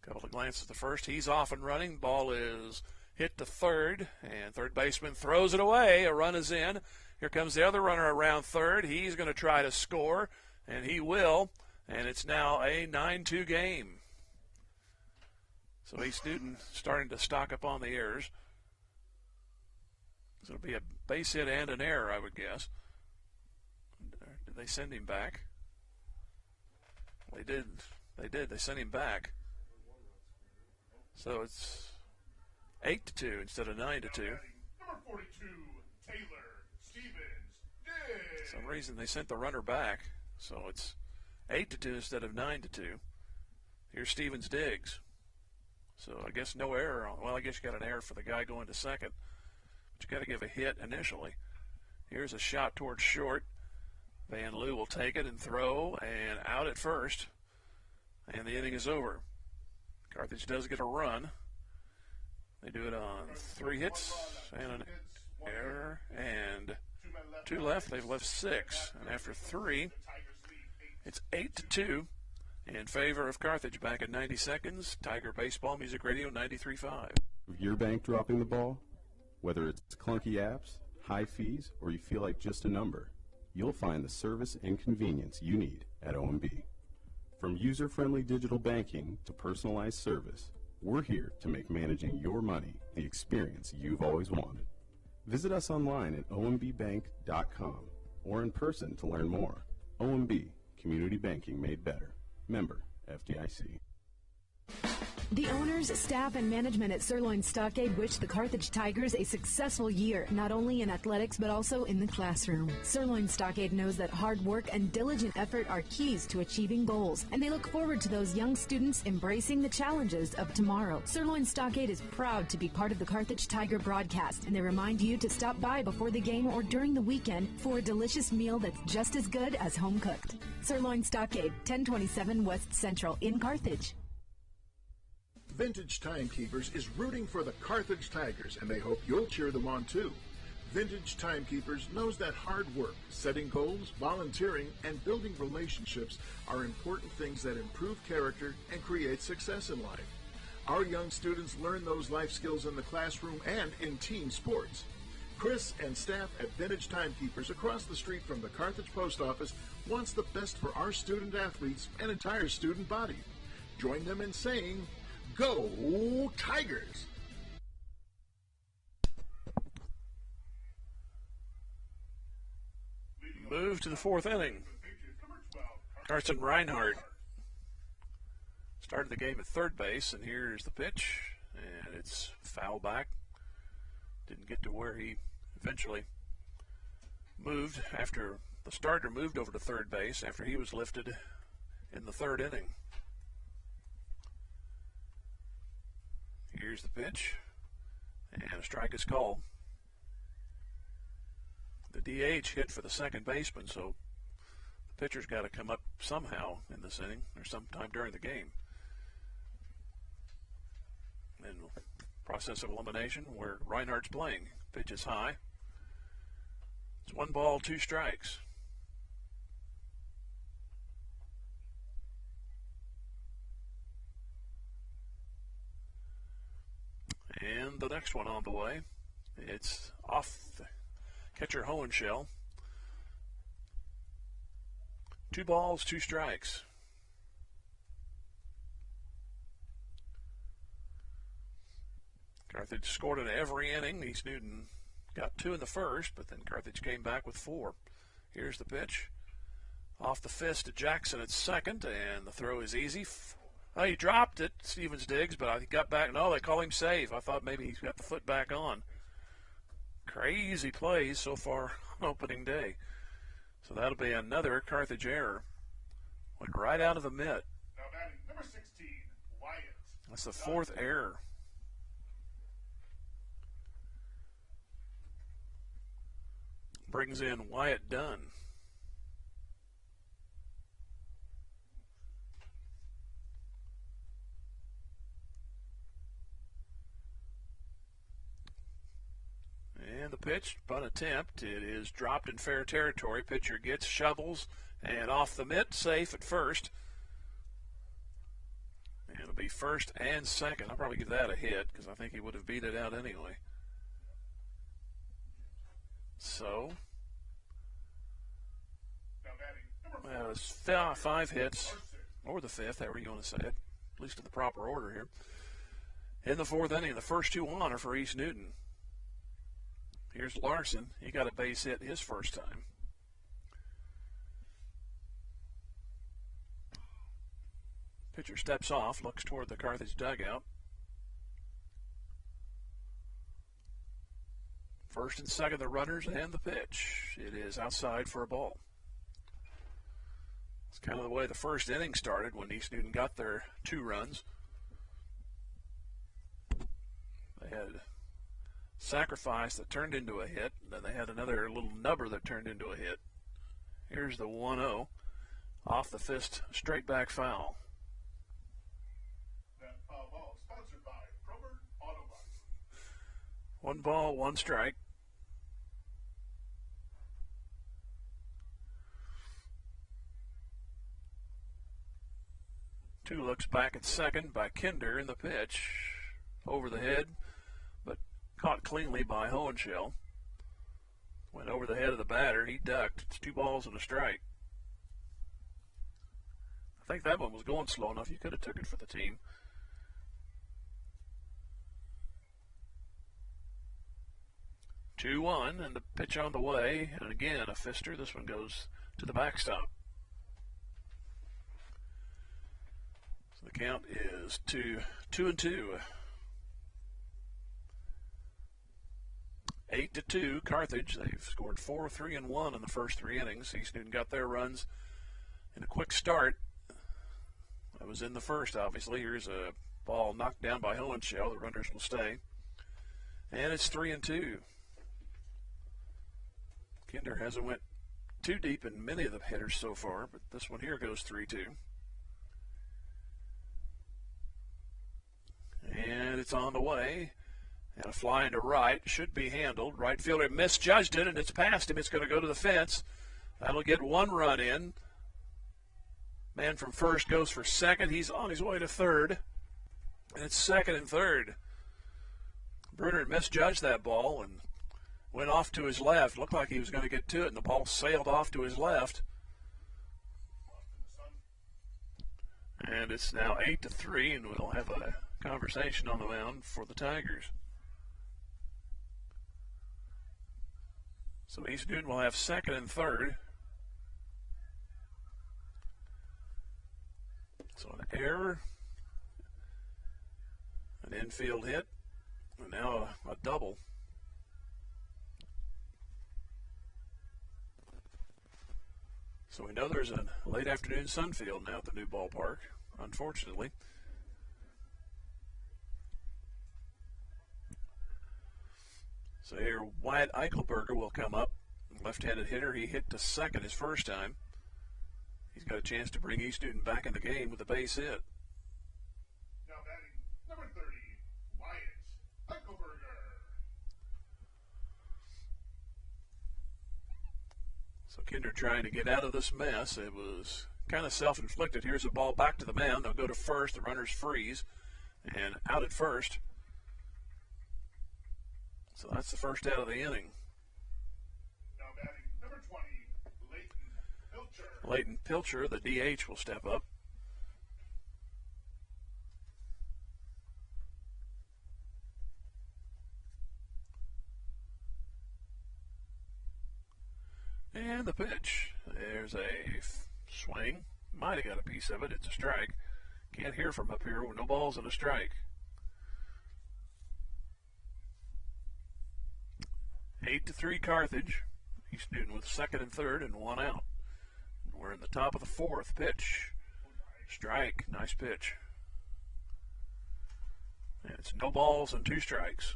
Couple of glances at the first. He's off and running. Ball is hit to third, and third baseman throws it away. A run is in. Here comes the other runner around third. He's going to try to score, and he will. And it's now a 9-2 game. So East Newton starting to stock up on the errors. So it'll be a base hit and an error, I would guess. Did they send him back? They did. They sent him back. So it's 8-2 instead of 9-2. Number 42, Taylor Stevens. For some reason they sent the runner back, so it's 8-2 instead of 9-2. Here's Stevens Diggs. So I guess no error. Well, I guess you got an error for the guy going to second. But you got to give a hit initially. Here's a shot towards short. Van Loo will take it and throw, and out at first. And the inning is over. Carthage does get a run. They do it on 3 hits and an error, and 2 left. They've left 6. And after 3, it's 8-2 in favor of Carthage. Back in 90 seconds, Tiger Baseball Music Radio 93.5. Your bank dropping the ball? Whether it's clunky apps, high fees, or you feel like just a number, you'll find the service and convenience you need at OMB. From user-friendly digital banking to personalized service, we're here to make managing your money the experience you've always wanted. Visit us online at ombbank.com or in person to learn more. OMB, community banking made better. Member FDIC. The owners, staff, and management at Sirloin Stockade wish the Carthage Tigers a successful year, not only in athletics but also in the classroom. Sirloin Stockade knows that hard work and diligent effort are keys to achieving goals, and they look forward to those young students embracing the challenges of tomorrow. Sirloin Stockade is proud to be part of the Carthage Tiger broadcast, and they remind you to stop by before the game or during the weekend for a delicious meal that's just as good as home cooked. Sirloin Stockade, 1027 West Central in Carthage. Vintage Timekeepers is rooting for the Carthage Tigers, and they hope you'll cheer them on too. Vintage Timekeepers knows that hard work, setting goals, volunteering, and building relationships are important things that improve character and create success in life. Our young students learn those life skills in the classroom and in team sports. Chris and staff at Vintage Timekeepers across the street from the Carthage Post Office wants the best for our student athletes and entire student body. Join them in saying, "Go Tigers!" Move to the 4th inning. Carson Reinhardt started the game at third base, and here's the pitch, and it's foul back. Didn't get to where he eventually moved after the starter moved over to third base after he was lifted in the 3rd inning. Here's the pitch, and a strike is called. The DH hit for the second baseman, so the pitcher's got to come up somehow in this inning or sometime during the game. And process of elimination where Reinhardt's playing. Pitch is high. It's 1 ball, 2 strikes. and the next one on the way. It's off the catcher Hohenschel. 2 balls, 2 strikes. Carthage scored in every inning. East Newton got 2 in the first, but then Carthage came back with 4. Here's the pitch. Off the fist to Jackson at second, and the throw is easy. Oh, he dropped it, Stevens digs, but he got back. No, they call him safe. I thought maybe he's got the foot back on. Crazy plays so far on opening day. So that'll be another Carthage error. Went right out of the mitt. Now batting number 16, Wyatt. That's the 4th error. Brings in Wyatt Dunn. And the pitch, bunt attempt. It is dropped in fair territory. Pitcher gets, shovels, and off the mitt, safe at first. And it'll be first and second. I'll probably give that a hit because I think he would have beat it out anyway. So, well, it's 5 hits, or the 5th, however you want to say it, at least in the proper order here. In the 4th inning, the first 2 on are for East Newton. Here's Larson. He got a base hit his first time. Pitcher steps off, looks toward the Carthage dugout. First and second, the runners, and the pitch. It is outside for a ball. It's kind of the way the first inning started when East Newton got their 2 runs. They had sacrifice that turned into a hit, and then they had another little nubber that turned into a hit. Here's the 1-0. Off the fist, straight back foul. That ball sponsored by Probert Auto Body. 1 ball, 1 strike. Two looks back at second by Kinder in the pitch. Over the head, but caught cleanly by Hohenschel. Went over the head of the batter. He ducked. It's 2 balls and a strike. I think that one was going slow enough. You could have took it for the team. Two-one, and the pitch on the way. And again, a fister. This one goes to the backstop. So the count is 2-2. 8-2, Carthage. They've scored 4, 3, and 1 in the first 3 innings. East Newton got their runs in a quick start. That was in the first, obviously. Here's a ball knocked down by Hohenschel. The runners will stay. And it's 3-2. Kinder hasn't went too deep in many of the hitters so far, but this one here goes 3-2. And it's on the way. And a fly into right, should be handled. Right fielder misjudged it, and it's past him. It's going to go to the fence. That'll get 1 run in. Man from first goes for second. He's on his way to third. And it's second and third. Bruner misjudged that ball and went off to his left. Looked like he was going to get to it, and the ball sailed off to his left. And it's now 8-3, and we'll have a conversation on the mound for the Tigers. So East Newton will have second and third. So an error, an infield hit, and now a double. So we know there's a late afternoon sun field now at the new ballpark, unfortunately. So here, Wyatt Eichelberger will come up. Left-handed hitter. He hit to second his first time. He's got a chance to bring East Newton back in the game with a base hit. Now batting number 30, Wyatt Eichelberger. So Kinder trying to get out of this mess. It was kind of self-inflicted. Here's a ball back to the mound. They'll go to first. The runners freeze. And out at first. So that's the first out of the inning. Now batting number 20, Leighton Pilcher. Leighton Pilcher, the DH, will step up. And the pitch. There's a swing. Might have got a piece of it. It's a strike. Can't hear from up here with no balls and a strike. 8-3 Carthage. East Newton with second and third and one out. We're in the top of the fourth. Pitch. Strike. Nice pitch. And it's no balls and two strikes.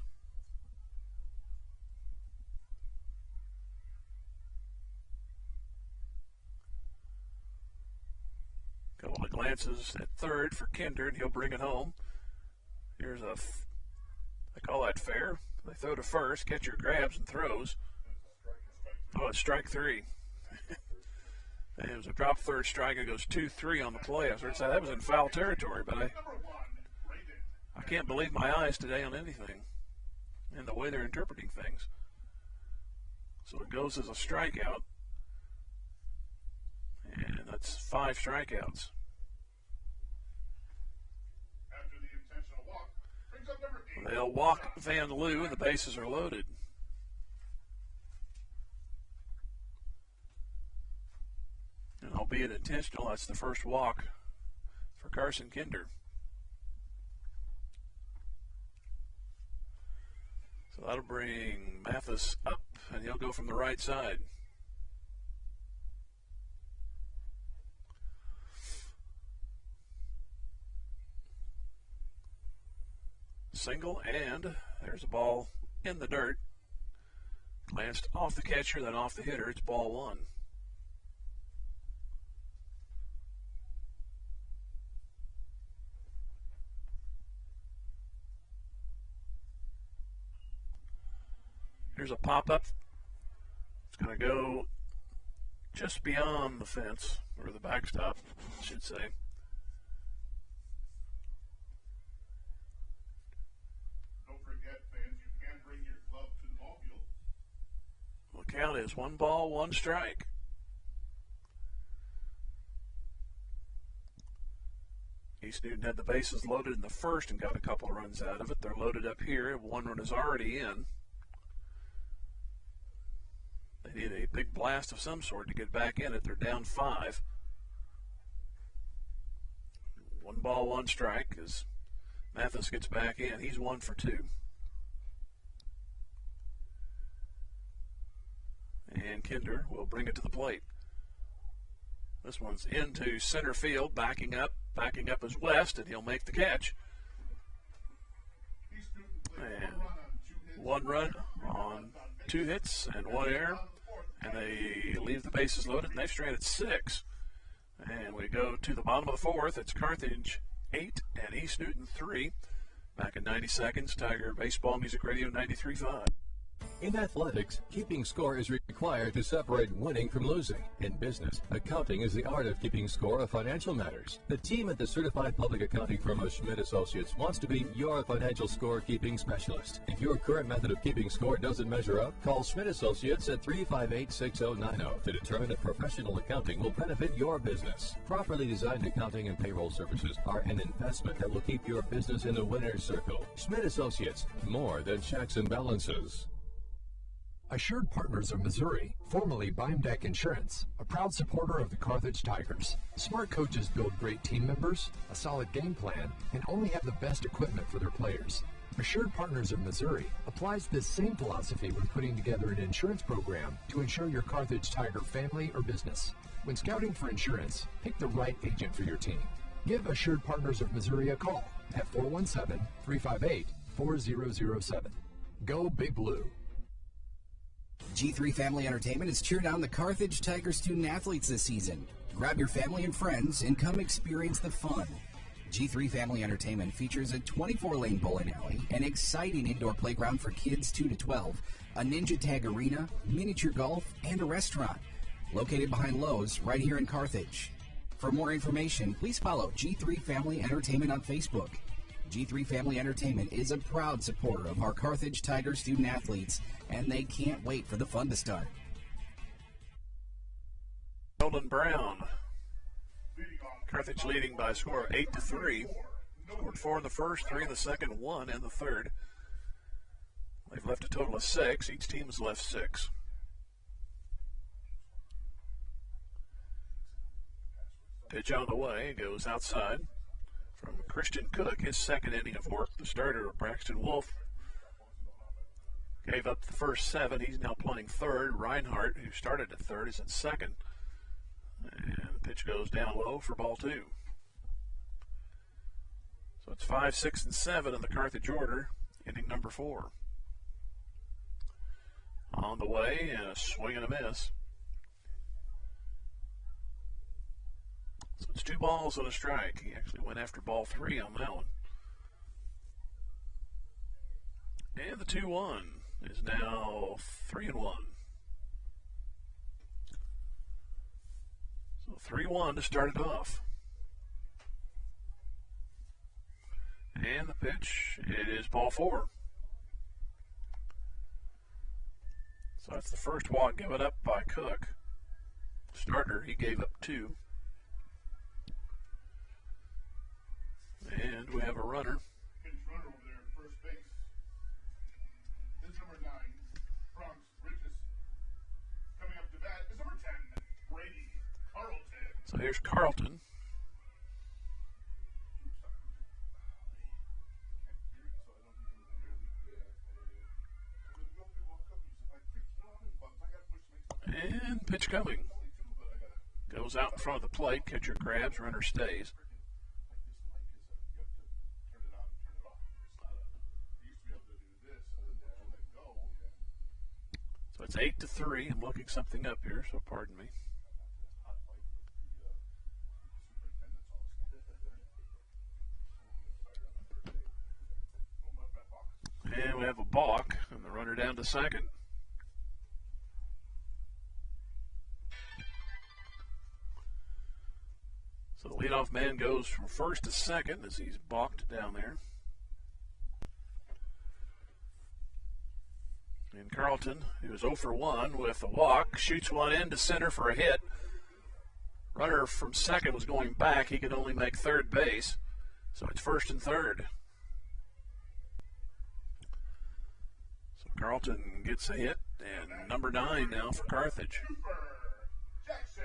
Couple of glances at third for Kinder, and he'll bring it home. Here's they call that fair. They throw to first, catcher grabs and throws. Oh, it's strike three. And it was a drop third strike. It goes 2-3 on the play. I was going to say that was in foul territory, but I can't believe my eyes today on anything and the way they're interpreting things. So it goes as a strikeout. And that's 5 strikeouts. After the intentional walk, brings up number 8. They'll walk Van Loo, and the bases are loaded. And albeit intentional, that's the first walk for Carson Kinder. So that'll bring Mathis up, and he'll go from the right side. Single, and there's a ball in the dirt. Glanced off the catcher, then off the hitter. It's ball one. Here's a pop-up. It's going to go just beyond the fence, or the backstop, I should say. The count is 1 ball, 1 strike. East Newton had the bases loaded in the first and got a couple of runs out of it. They're loaded up here. 1 run is already in. They need a big blast of some sort to get back in it. They're down 5. 1 ball, 1 strike as Mathis gets back in. He's 1 for 2. And Kinder will bring it to the plate. This one's into center field, backing up is West, and he'll make the catch. And 1 run on 2 hits and 1 error, and they leave the bases loaded, and they've stranded 6. And we go to the bottom of the fourth. It's Carthage 8 and East Newton 3. Back in 90 seconds, Tiger Baseball Music Radio 93.5. In athletics, keeping score is required to separate winning from losing. In business, accounting is the art of keeping score of financial matters. The team at the certified public accounting firm of Schmidt Associates wants to be your financial score-keeping specialist. If your current method of keeping score doesn't measure up, call Schmidt Associates at 358-6090 to determine if professional accounting will benefit your business. Properly designed accounting and payroll services are an investment that will keep your business in the winner's circle. Schmidt Associates, more than checks and balances. Assured Partners of Missouri, formerly Bimedeck Insurance, a proud supporter of the Carthage Tigers. Smart coaches build great team members, a solid game plan, and only have the best equipment for their players. Assured Partners of Missouri applies this same philosophy when putting together an insurance program to insure your Carthage Tiger family or business. When scouting for insurance, pick the right agent for your team. Give Assured Partners of Missouri a call at 417-358-4007. Go Big Blue. G3 Family Entertainment is cheering on the Carthage Tiger student athletes this season. Grab your family and friends and come experience the fun. G3 Family Entertainment features a 24-lane bowling alley, an exciting indoor playground for kids 2 to 12, a ninja tag arena, miniature golf, and a restaurant. Located behind Lowe's right here in Carthage. For more information, please follow G3 Family Entertainment on Facebook. G3 Family Entertainment is a proud supporter of our Carthage Tiger student athletes, and they can't wait for the fun to start. Nolan Brown. Carthage leading by a score of 8-3. Scored 4 in the first, 3 in the second, 1 in the third. They've left a total of 6. Each team has left 6. Pitch on the way, goes outside from Christian Cook, his second inning of work. The starter, Braxton Wolf, gave up the first 7. He's now playing third. Reinhardt, who started at third, is at second. And the pitch goes down low for ball 2. So it's 5, 6, and 7 in the Carthage order, inning number 4. On the way, and a swing and a miss. So it's 2 balls and a strike. He actually went after ball 3 on that one. And the 2-1 is now 3-1. So 3-1 to start it off. And the pitch, it is ball 4. So that's the first walk given up by Cook. Starter, he gave up 2. And we have a runner. Pinch runner over there at first base. This is number 9, Bronx Bridges. Coming up to bat is number 10, Brady Carlton. So here's Carlton. And pitch coming. Goes out in front of the plate. Catcher grabs, runner stays. So it's 8-3. I'm looking something up here, so pardon me. And we have a balk, and the runner down to second. So the leadoff man goes from first to second as he's balked down there. And Carlton, who is 0 for 1 with a walk, shoots one into center for a hit. Runner from second was going back. He could only make third base. So it's first and third. So Carlton gets a hit, and number 9 now for Carthage. Jackson.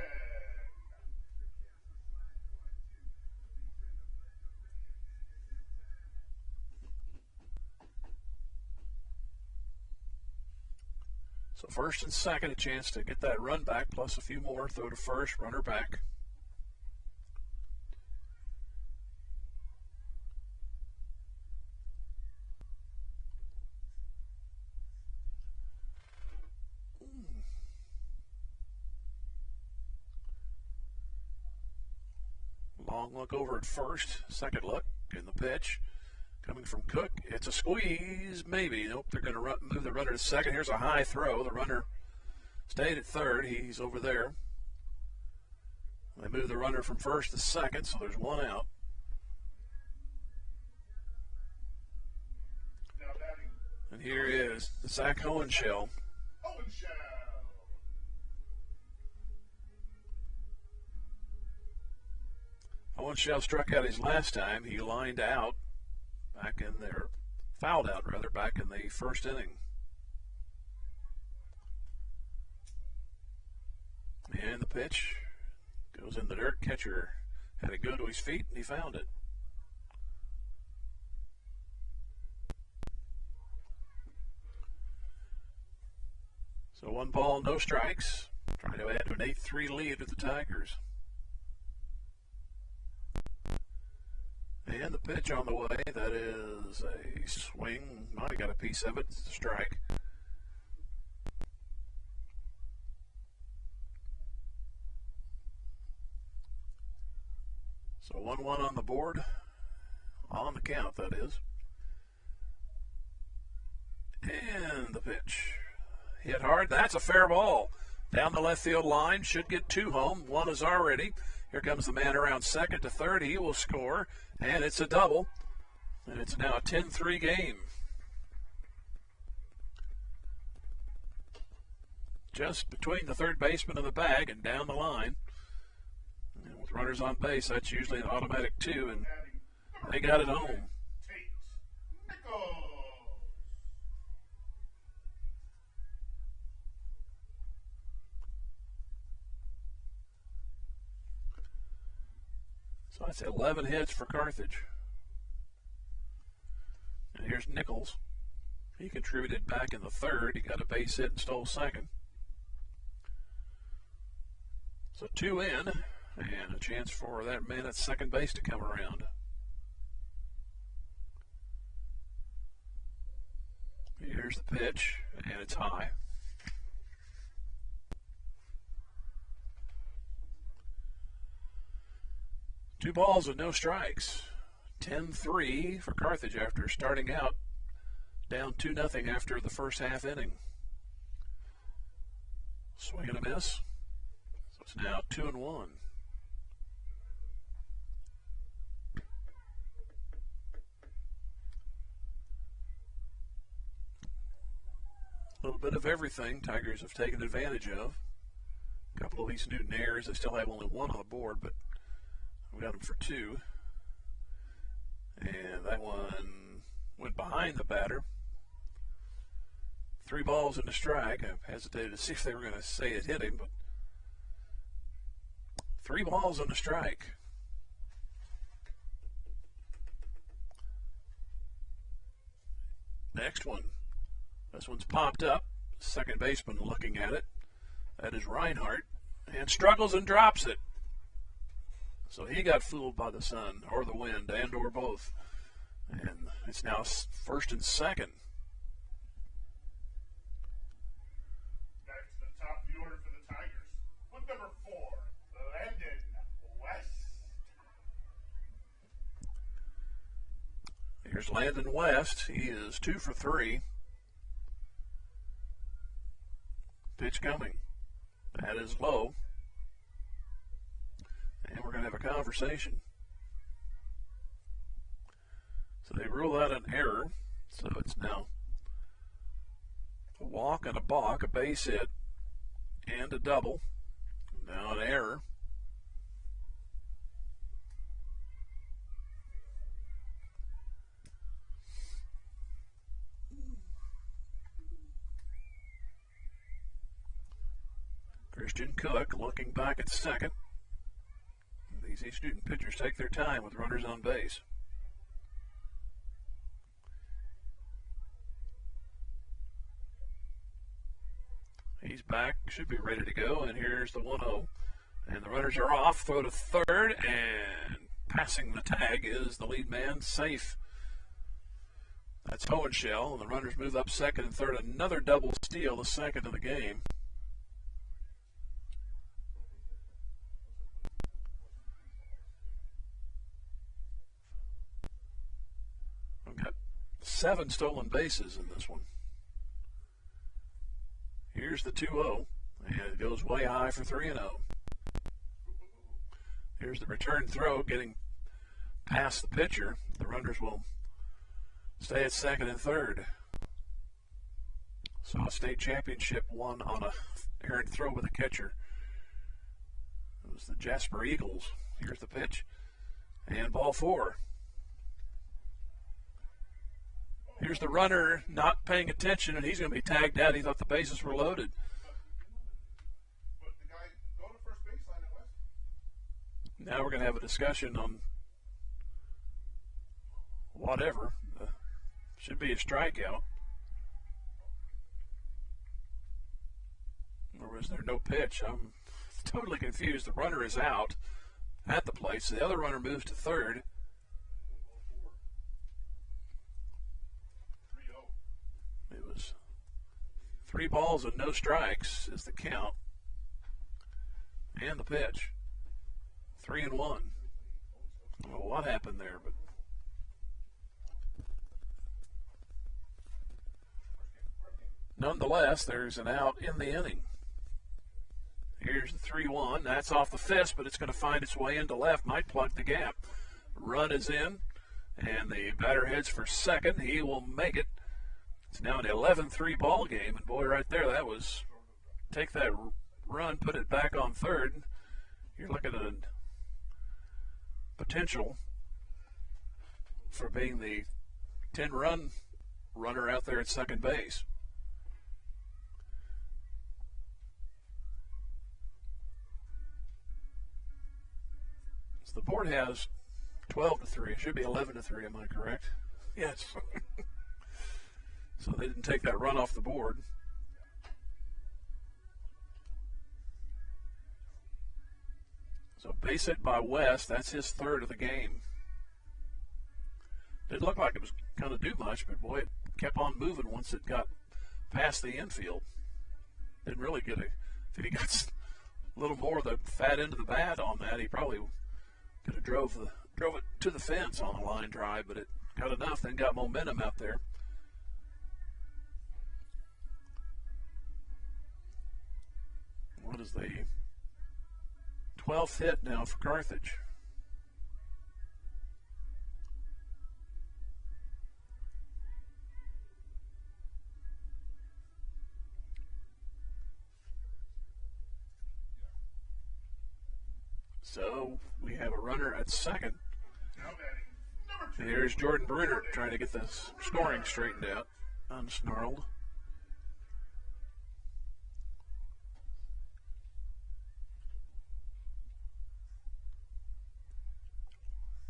So first and second, a chance to get that run back, plus a few more. Throw to first, runner back. Long look over at first, second look in the pitch. Coming from Cook, it's a squeeze, maybe. Nope, they're going to move the runner to second. Here's a high throw. The runner stayed at third. He's over there. They move the runner from first to second, so there's 1 out. And here is Zach Hohenschel. Hohenschel struck out his last time. He lined out back in there, fouled out rather, back in the first inning. And the pitch goes in the dirt. Catcher had to go to his feet, and he found it. So 1 ball, no strikes. Trying to add to an 8-3 lead with the Tigers. And the pitch on the way, that is a swing. Might have got a piece of it. It's a strike. So 1-1 on the board. On the count, that is. And the pitch. Hit hard. That's a fair ball. Down the left field line. Should get 2 home. 1 is already. Here comes the man around second to third. He will score. And it's a double. And it's now a 10-3 game. Just between the third baseman and the bag and down the line. And with runners on base, that's usually an automatic 2, and they got it home. So that's 11 hits for Carthage. And here's Nichols. He contributed back in the third. He got a base hit and stole second. So 2 in, and a chance for that man at second base to come around. Here's the pitch, and it's high. Two balls and no strikes. 10-3 for Carthage after starting out down 2-0 after the first half inning. Swing and a miss. So it's now 2-1. A little bit of everything Tigers have taken advantage of. A couple of East Newton errors. They still have only one on the board, but we got them for 2. And that one went behind the batter. 3 balls and a strike. I hesitated to see if they were going to say it hit him, but 3 balls and a strike. Next one. This one's popped up. Second baseman looking at it. That is Reinhardt. And struggles and drops it. So he got fooled by the sun or the wind and or both. And it's now first and second. Back to the top of the order for the Tigers. With number 4, Landon West. Here's Landon West. He is 2 for 3. Pitch coming. That is low. And we're going to have a conversation. So they rule out an error. So it's now a walk and a balk, a base hit, and a double. Now an error. Christian Cook looking back at second. These East Newton pitchers take their time with runners on base. He's back, should be ready to go, and here's the 1-0. And the runners are off, throw to third, and passing the tag is the lead man, safe. That's Hohenschel, and the runners move up second and third. Another double steal, the second of the game. We've got 7 stolen bases in this one. Here's the 2-0, and it goes way high for 3-0. Here's the return throw, getting past the pitcher. The runners will stay at second and third. Saw a state championship won on a errant throw with a catcher. It was the Jasper Eagles. Here's the pitch, and ball 4. Here's the runner not paying attention, and he's going to be tagged out. He thought the bases were loaded. But the guy go to first baseline at West. Now we're going to have a discussion on whatever. Should be a strikeout. Or was there no pitch? I'm totally confused. The runner is out at the plate. So the other runner moves to third. It was 3 balls and no strikes is the count. And the pitch. 3-1. I don't know what happened there, but nonetheless, there's an out in the inning. Here's the 3-1. That's off the fist, but it's going to find its way into left. Might plug the gap. Run is in, And the batter heads for second. He will make it. It's now an 11-3 ball game. And boy, right there, that was take that run, put it back on third. You're looking at a potential for being the 10-run runner out there at second base. So the board has 12-3. It should be 11-3. Am I correct? Yes. So they didn't take that run off the board. So base hit by West. That's his third of the game. Didn't look like it was going to do much, but boy, it kept on moving once it got past the infield. Didn't really get it. If he got a little more of the fat end of the bat on that, he probably could have drove it to the fence on a line drive, but it got enough, then got momentum out there. What is the 12th hit now for Carthage? So we have a runner at second. Here's Jordan Bruner trying to get the scoring straightened out, unsnarled.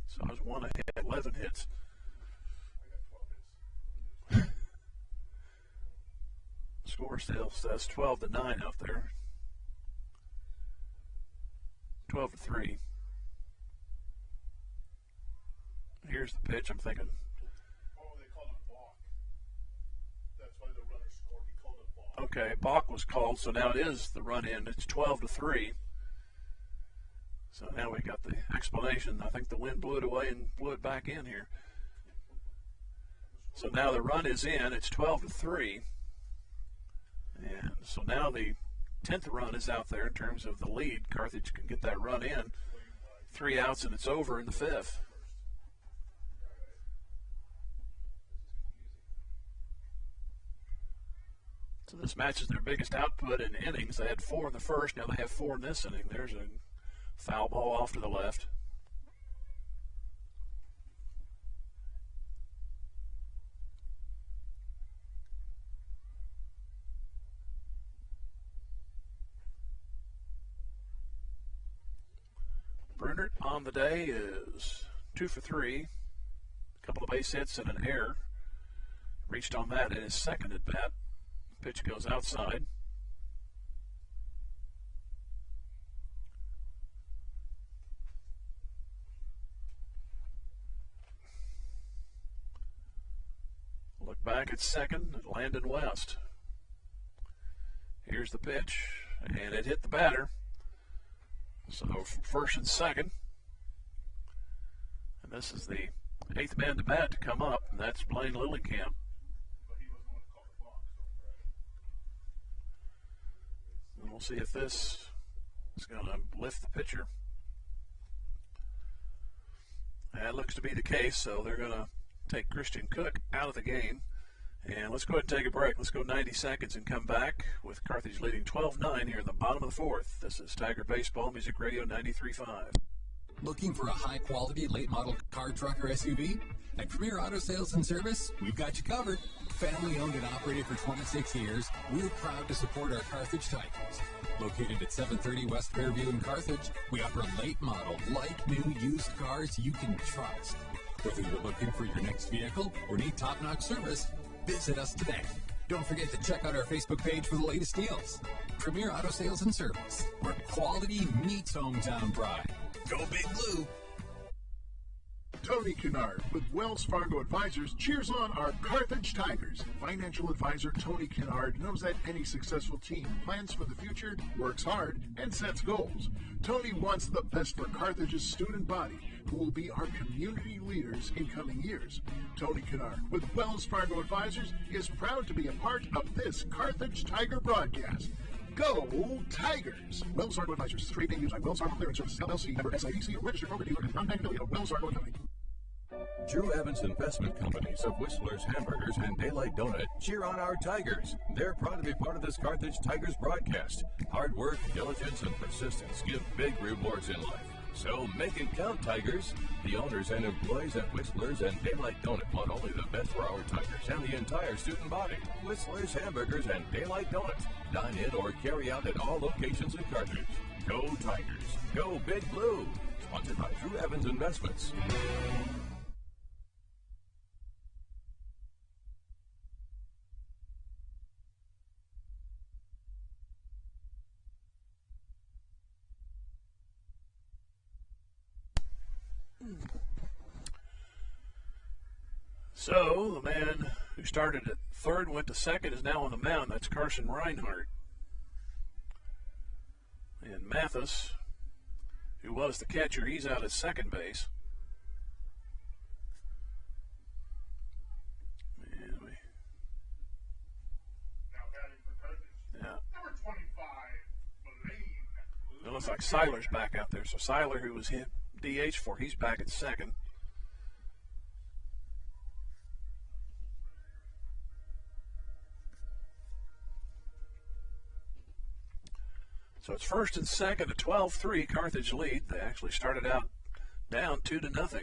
So I was 1 ahead, 11 hits. Score still says 12-9 out there. 12-3. Here's the pitch. I'm thinking. Oh, they called it balk. That's why the runner scored. He called it balk. Okay, balk was called, so now it is the run in. It's 12-3. So now we got the explanation. I think the wind blew it away and blew it back in here. So now the run is in. It's 12-3. And so now the 10th run is out there in terms of the lead. Carthage can get that run in. 3 outs and it's over in the 5th. So this matches their biggest output in innings. They had 4 in the first. Now they have 4 in this inning. There's a foul ball off to the left. Brunert on the day is 2 for 3. A couple of base hits and an error. Reached on that in his second at bat. Pitch goes outside. Look back at second at Landon West. Here's the pitch, and it hit the batter. So first and second. And this is the 8th man to bat to come up, and that's Blaine Lillicamp. And we'll see if this is going to lift the pitcher. That looks to be the case, so they're going to take Christian Cook out of the game. And let's go ahead and take a break. Let's go 90 seconds and come back with Carthage leading 12-9 here in the bottom of the 4th. This is Tiger Baseball Music Radio 93.5. Looking for a high-quality, late-model car, truck, or SUV? At Premier Auto Sales and Service, we've got you covered. Family-owned and operated for 26 years, we're proud to support our Carthage Tigers. Located at 730 West Fairview in Carthage, we offer late-model, like-new used cars you can trust. Whether you're looking for your next vehicle or need top-notch service, visit us today. Don't forget to check out our Facebook page for the latest deals. Premier Auto Sales and Service, where quality meets hometown pride. Go Big Blue! Tony Kennard with Wells Fargo Advisors cheers on our Carthage Tigers. Financial advisor Tony Kennard knows that any successful team plans for the future, works hard, and sets goals. Tony wants the best for Carthage's student body, who will be our community leaders in coming years. Tony Kennard with Wells Fargo Advisors is proud to be a part of this Carthage Tiger broadcast. Go Tigers! Wells Fargo Advisors, trade name used by Wells Fargo Clearance Services, LLC, member SIPC, registered broker dealer, and non-bank affiliate of Wells Fargo Company. Drew Evans Investment Companies of Whistler's Hamburgers and Daylight Donut cheer on our Tigers. They're proud to be part of this Carthage Tigers broadcast. Hard work, diligence, and persistence give big rewards in life. So make it count, Tigers. The owners and employees at Whistler's and Daylight Donut want only the best for our Tigers and the entire student body. Whistler's Hamburgers and Daylight Donut. Dine in or carry out at all locations in Carthage. Go Tigers. Go Big Blue. Sponsored by Drew Evans Investments. So, the man who started at third, went to second, is now on the mound. That's Carson Reinhardt. And Mathis, who was the catcher, he's out at second base. Number 25, It looks like Seiler's back out there. So Seiler, who was hit DH for, he's back at second. So it's first and second, a 12-3 Carthage lead. They actually started out down 2-0.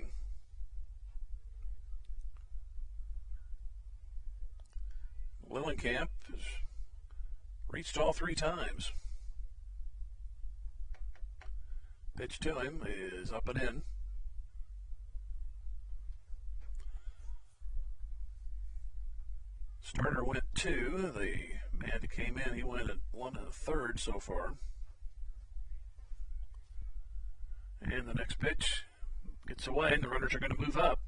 Lillenkamp has reached all three times. Pitch to him is up and in. Starter went 2. The man who came in, he went at 1 1/3 so far. And the next pitch gets away, and the runners are going to move up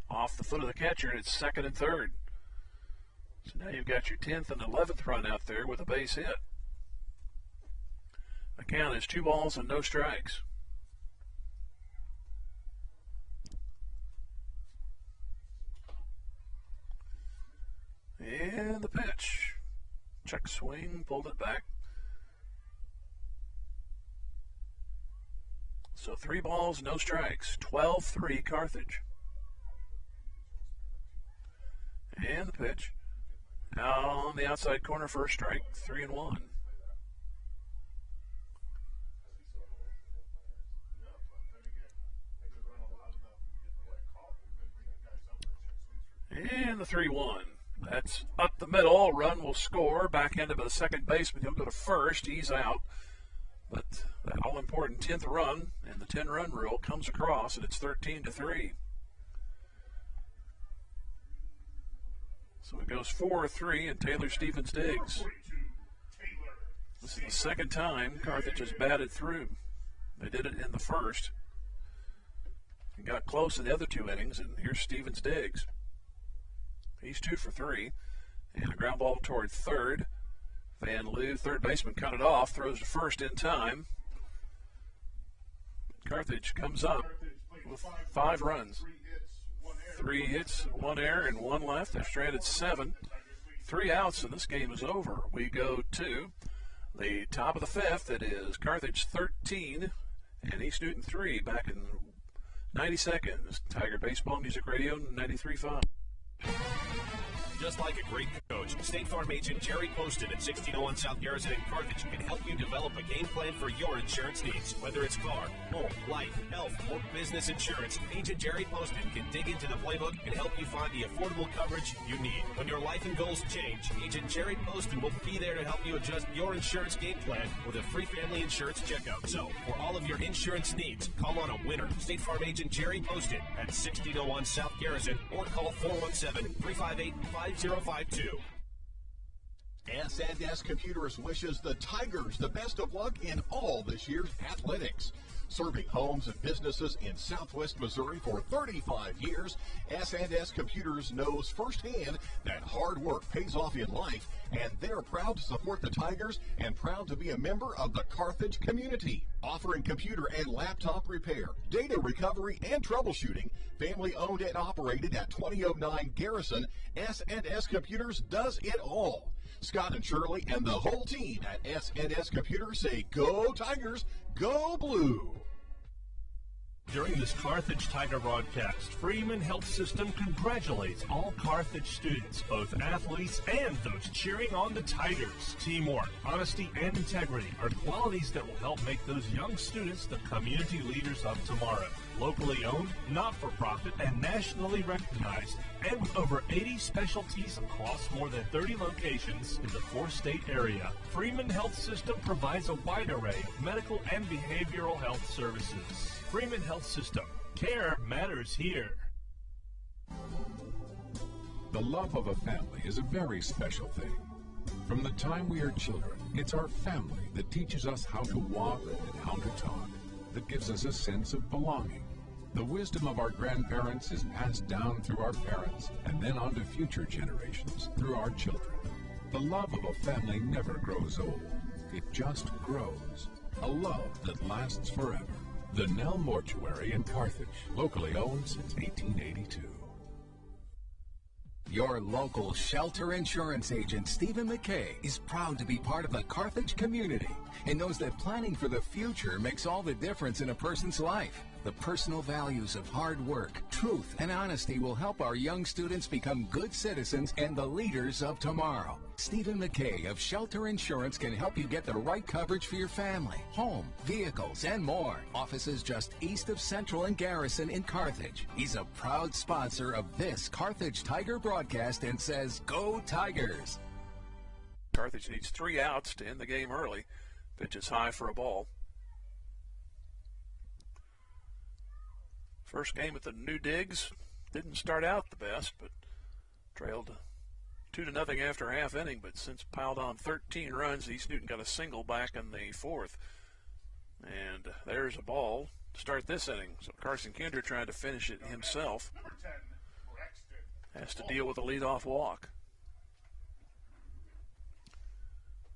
off the foot of the catcher, and it's second and third. So now you've got your 10th and 11th run out there with a base hit. The count is 2 balls and no strikes. And the pitch. Check swing, pulled it back. So 3 balls, no strikes. 12-3 Carthage. And the pitch. Now on the outside corner, first strike, 3-1. And the 3-1. That's up the middle. Run will score. Back end of the second baseman. He'll go to first. He's out. But that all-important 10th run and the 10-run rule comes across, and it's 13-3. So it goes 4-3, and Taylor Stevens digs. This is the second time Carthage has batted through. They did it in the first. He got close in the other 2 innings, and here's Stevens digs. He's 2 for 3, and a ground ball toward third. Van Loo, third baseman, cut it off, throws to first in time. Carthage comes up with 5 runs. 3 hits, 1 error, and 1 left. They've stranded 7. 3 outs, and this game is over. We go to the top of the 5th. It is Carthage 13 and East Newton 3 back in 90 seconds. Tiger Baseball Music Radio 93.5. Just like a great coach, State Farm agent Jerry Poston at 1601 South Garrison in Carthage can help you develop a game plan for your insurance needs. Whether it's car, home, life, health, or business insurance, Agent Jerry Poston can dig into the playbook and help you find the affordable coverage you need. When your life and goals change, Agent Jerry Poston will be there to help you adjust your insurance game plan with a free family insurance checkup. So, for all of your insurance needs, call on a winner. State Farm agent Jerry Poston at 1601 South Garrison or call 417-358-5052. S&S Computers wishes the Tigers the best of luck in all this year's athletics. Serving homes and businesses in Southwest Missouri for 35 years, S&S Computers knows firsthand that hard work pays off in life, and they're proud to support the Tigers and proud to be a member of the Carthage community. Offering computer and laptop repair, data recovery, and troubleshooting, family owned and operated at 2009 Garrison, S&S Computers does it all. Scott and Shirley and the whole team at S&S Computers say, go Tigers, go Blue. During this Carthage Tiger broadcast, Freeman Health System congratulates all Carthage students, both athletes and those cheering on the Tigers. Teamwork, honesty, and integrity are qualities that will help make those young students the community leaders of tomorrow. Locally owned, not-for-profit, and nationally recognized, and with over 80 specialties across more than 30 locations in the 4-state area, Freeman Health System provides a wide array of medical and behavioral health services. Freeman Health System. Care matters here. The love of a family is a very special thing. From the time we are children, it's our family that teaches us how to walk and how to talk, that gives us a sense of belonging. The wisdom of our grandparents is passed down through our parents and then on to future generations through our children. The love of a family never grows old. It just grows. A love that lasts forever. The Nell Mortuary in Carthage, locally owned since 1882. Your local shelter insurance agent, Stephen McKay, is proud to be part of the Carthage community and knows that planning for the future makes all the difference in a person's life. The personal values of hard work, truth, and honesty will help our young students become good citizens and the leaders of tomorrow. Stephen McKay of Shelter Insurance can help you get the right coverage for your family, home, vehicles, and more. Offices just east of Central and Garrison in Carthage. He's a proud sponsor of this Carthage Tiger broadcast and says, "Go Tigers!" Carthage needs 3 outs to end the game early. Pitch is high for a ball. First game at the New Digs didn't start out the best, but trailed 2-0 after half inning, but since piled on 13 runs, East Newton got a single back in the 4th. And there's a ball to start this inning. So Carson Kinder tried to finish it himself. Has to deal with a leadoff walk.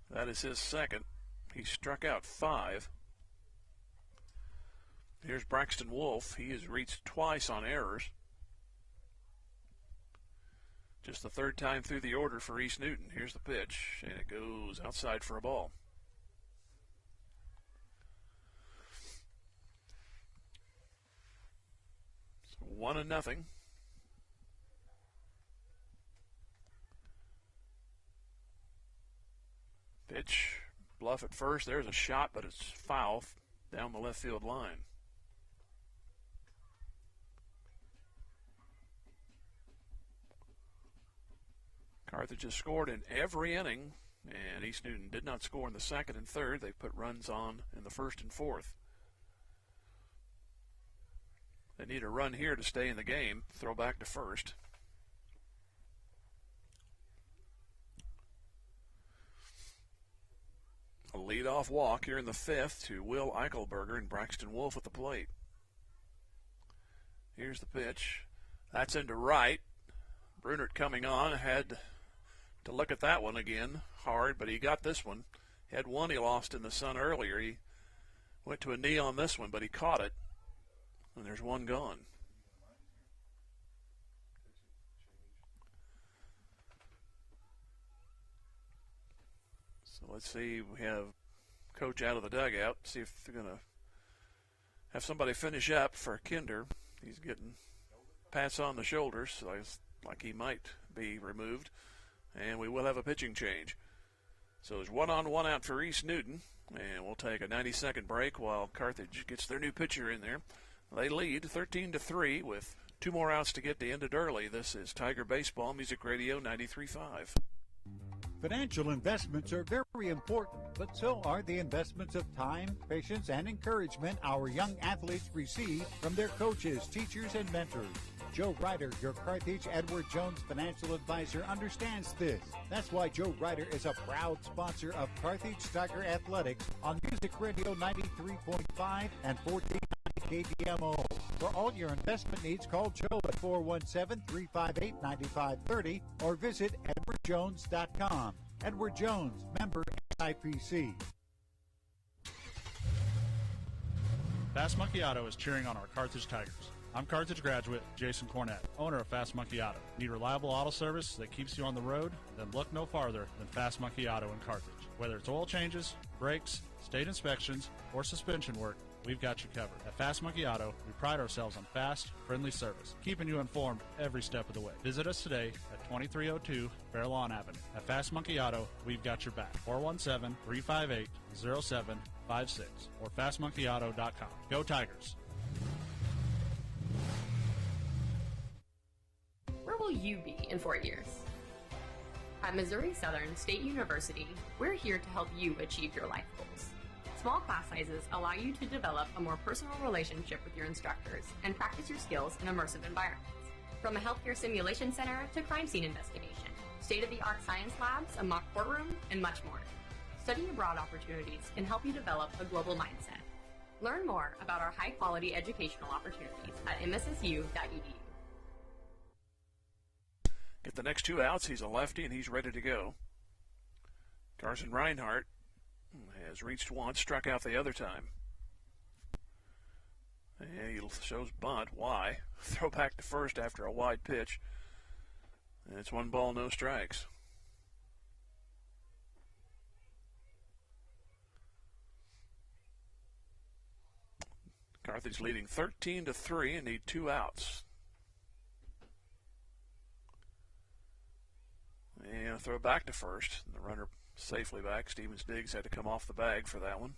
That is his second. He struck out 5. Here's Braxton Wolf. He has reached twice on errors. Just the 3rd time through the order for East Newton. Here's the pitch, and it goes outside for a ball. So 1-0. Pitch, bluff at first. There's a shot, but it's foul down the left field line. Carthage has scored in every inning, and East Newton did not score in the 2nd and 3rd. They put runs on in the 1st and 4th. They need a run here to stay in the game. Throw back to first. A leadoff walk here in the 5th to Will Eichelberger and Braxton Wolf at the plate. Here's the pitch. That's into right. Brunert coming on, had to look at that one again hard, but he got this one. Had one he lost in the sun earlier. He went to a knee on this one, but he caught it, and there's one gone. So let's see. We have coach out of the dugout. See if they're going to have somebody finish up for Kinder. He's getting pats on the shoulders, so it's like he might be removed. And we will have a pitching change. So there's 1 on, 1 out for East Newton. And we'll take a 90-second break while Carthage gets their new pitcher in there. They lead 13-3 with 2 more outs to get to end it early. This is Tiger Baseball, Music Radio 93.5. Financial investments are very important, but so are the investments of time, patience, and encouragement our young athletes receive from their coaches, teachers, and mentors. Joe Ryder, your Carthage Edward Jones financial advisor, understands this. That's why Joe Ryder is a proud sponsor of Carthage Tiger Athletics on Music Radio 93.5 and 1490 KDMO. For all your investment needs, call Joe at 417-358-9530 or visit edwardjones.com. Edward Jones, member SIPC. Fast Monkey Auto is cheering on our Carthage Tigers. I'm Carthage graduate Jason Cornett, owner of Fast Monkey Auto. Need reliable auto service that keeps you on the road? Then look no farther than Fast Monkey Auto in Carthage. Whether it's oil changes, brakes, state inspections, or suspension work, we've got you covered. At Fast Monkey Auto, we pride ourselves on fast, friendly service, keeping you informed every step of the way. Visit us today at 2302 Fairlawn Avenue. At Fast Monkey Auto, we've got your back. 417-358-0756 or fastmonkeyauto.com. Go Tigers! Where will you be in 4 years? At Missouri Southern State University, we're here to help you achieve your life goals. Small class sizes allow you to develop a more personal relationship with your instructors and practice your skills in immersive environments. From a healthcare simulation center to crime scene investigation, state-of-the-art science labs, a mock courtroom, and much more. Study abroad opportunities can help you develop a global mindset. Learn more about our high-quality educational opportunities at mssu.edu. Get the next 2 outs. He's a lefty, and he's ready to go. Carson Reinhardt has reached once, struck out the other time. And he shows bunt. Why? Throw back to first after a wide pitch. And it's 1 ball, no strikes. Carthage leading 13-3 and need 2 outs. And a throw back to first. The runner safely back. Stevens Diggs had to come off the bag for that one.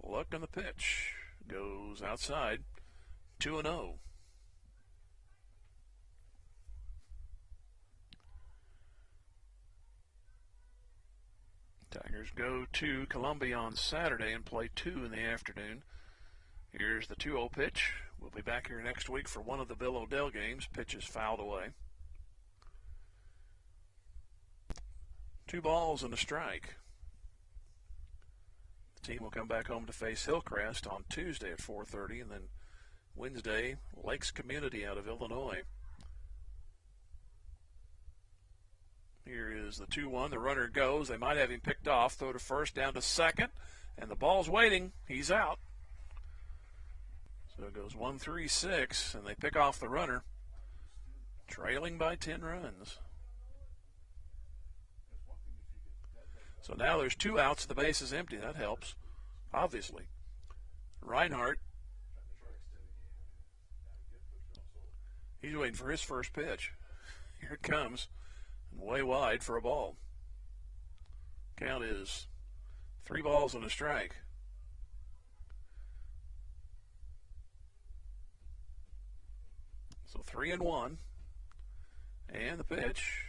Look on the pitch. Goes outside. 2-0. Tigers go to Columbia on Saturday and play 2 in the afternoon. Here's the 2-0 pitch. We'll be back here next week for one of the Bill O'Dell games. Pitch is fouled away. 2 balls and a strike. The team will come back home to face Hillcrest on Tuesday at 4:30, and then Wednesday, Lakes Community out of Illinois. Here is the 2-1. The runner goes. They might have him picked off. Throw to first, down to second. And the ball's waiting. He's out. So it goes 1-3-6, and they pick off the runner. Trailing by 10 runs. So now there's 2 outs. The base is empty. That helps, obviously. Reinhardt. He's waiting for his first pitch. Here it comes. Way wide for a ball. Count is 3 balls and a strike. So 3-1. And the pitch.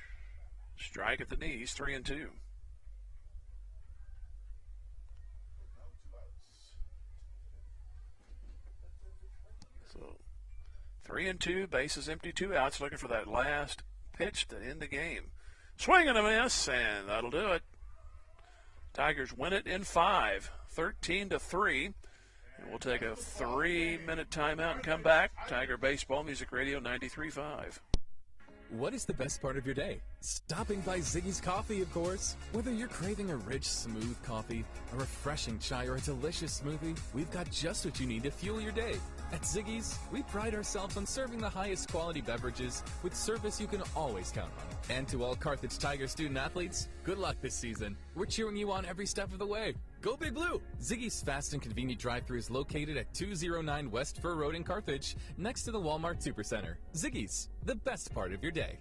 Strike at the knees, 3-2. So 3-2, bases empty, 2 outs, looking for that last pitch to end the game. Swing and a miss, and that'll do it. Tigers win it in 5, 13-3. And we'll take a 3-minute timeout and come back. Tiger Baseball Music Radio 93.5. What is the best part of your day? Stopping by Ziggy's Coffee, of course. Whether you're craving a rich, smooth coffee, a refreshing chai, or a delicious smoothie, we've got just what you need to fuel your day. At Ziggy's, we pride ourselves on serving the highest quality beverages with service you can always count on. And to all Carthage Tiger student athletes, good luck this season. We're cheering you on every step of the way. Go Big Blue! Ziggy's fast and convenient drive-thru is located at 209 West Fur Road in Carthage, next to the Walmart Supercenter. Ziggy's, the best part of your day.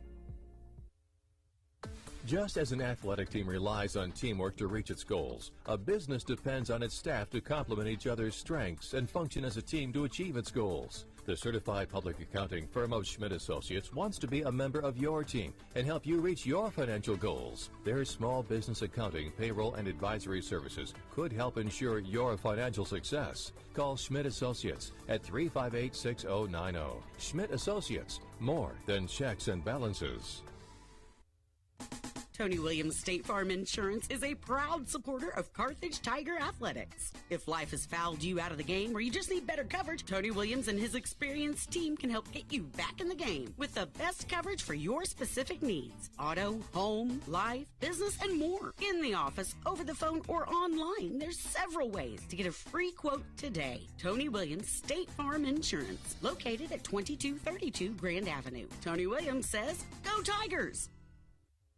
Just as an athletic team relies on teamwork to reach its goals, a business depends on its staff to complement each other's strengths and function as a team to achieve its goals. The certified public accounting firm of Schmidt Associates wants to be a member of your team and help you reach your financial goals. Their small business accounting, payroll, and advisory services could help ensure your financial success. Call Schmidt Associates at 358-6090. Schmidt Associates, more than checks and balances. Tony Williams State Farm Insurance is a proud supporter of Carthage Tiger Athletics. If life has fouled you out of the game or you just need better coverage, Tony Williams and his experienced team can help get you back in the game with the best coverage for your specific needs. Auto, home, life, business, and more. In the office, over the phone, or online, there's several ways to get a free quote today. Tony Williams State Farm Insurance, located at 2232 Grand Avenue. Tony Williams says, "Go Tigers!"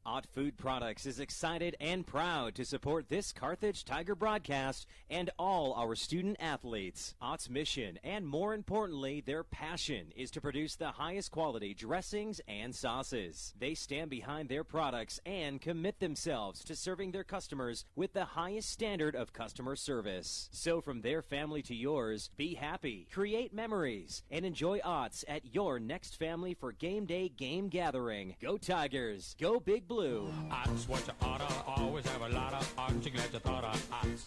Ott Food Products is excited and proud to support this Carthage Tiger broadcast and all our student athletes. Ott's mission, and more importantly, their passion, is to produce the highest quality dressings and sauces. They stand behind their products and commit themselves to serving their customers with the highest standard of customer service. So from their family to yours, be happy, create memories, and enjoy Ott's at your next family for game day game gathering. Go Tigers! Go Big Blue. Ott's what you oughta, always have a lot of Ott's. You glad you thought of Ott's.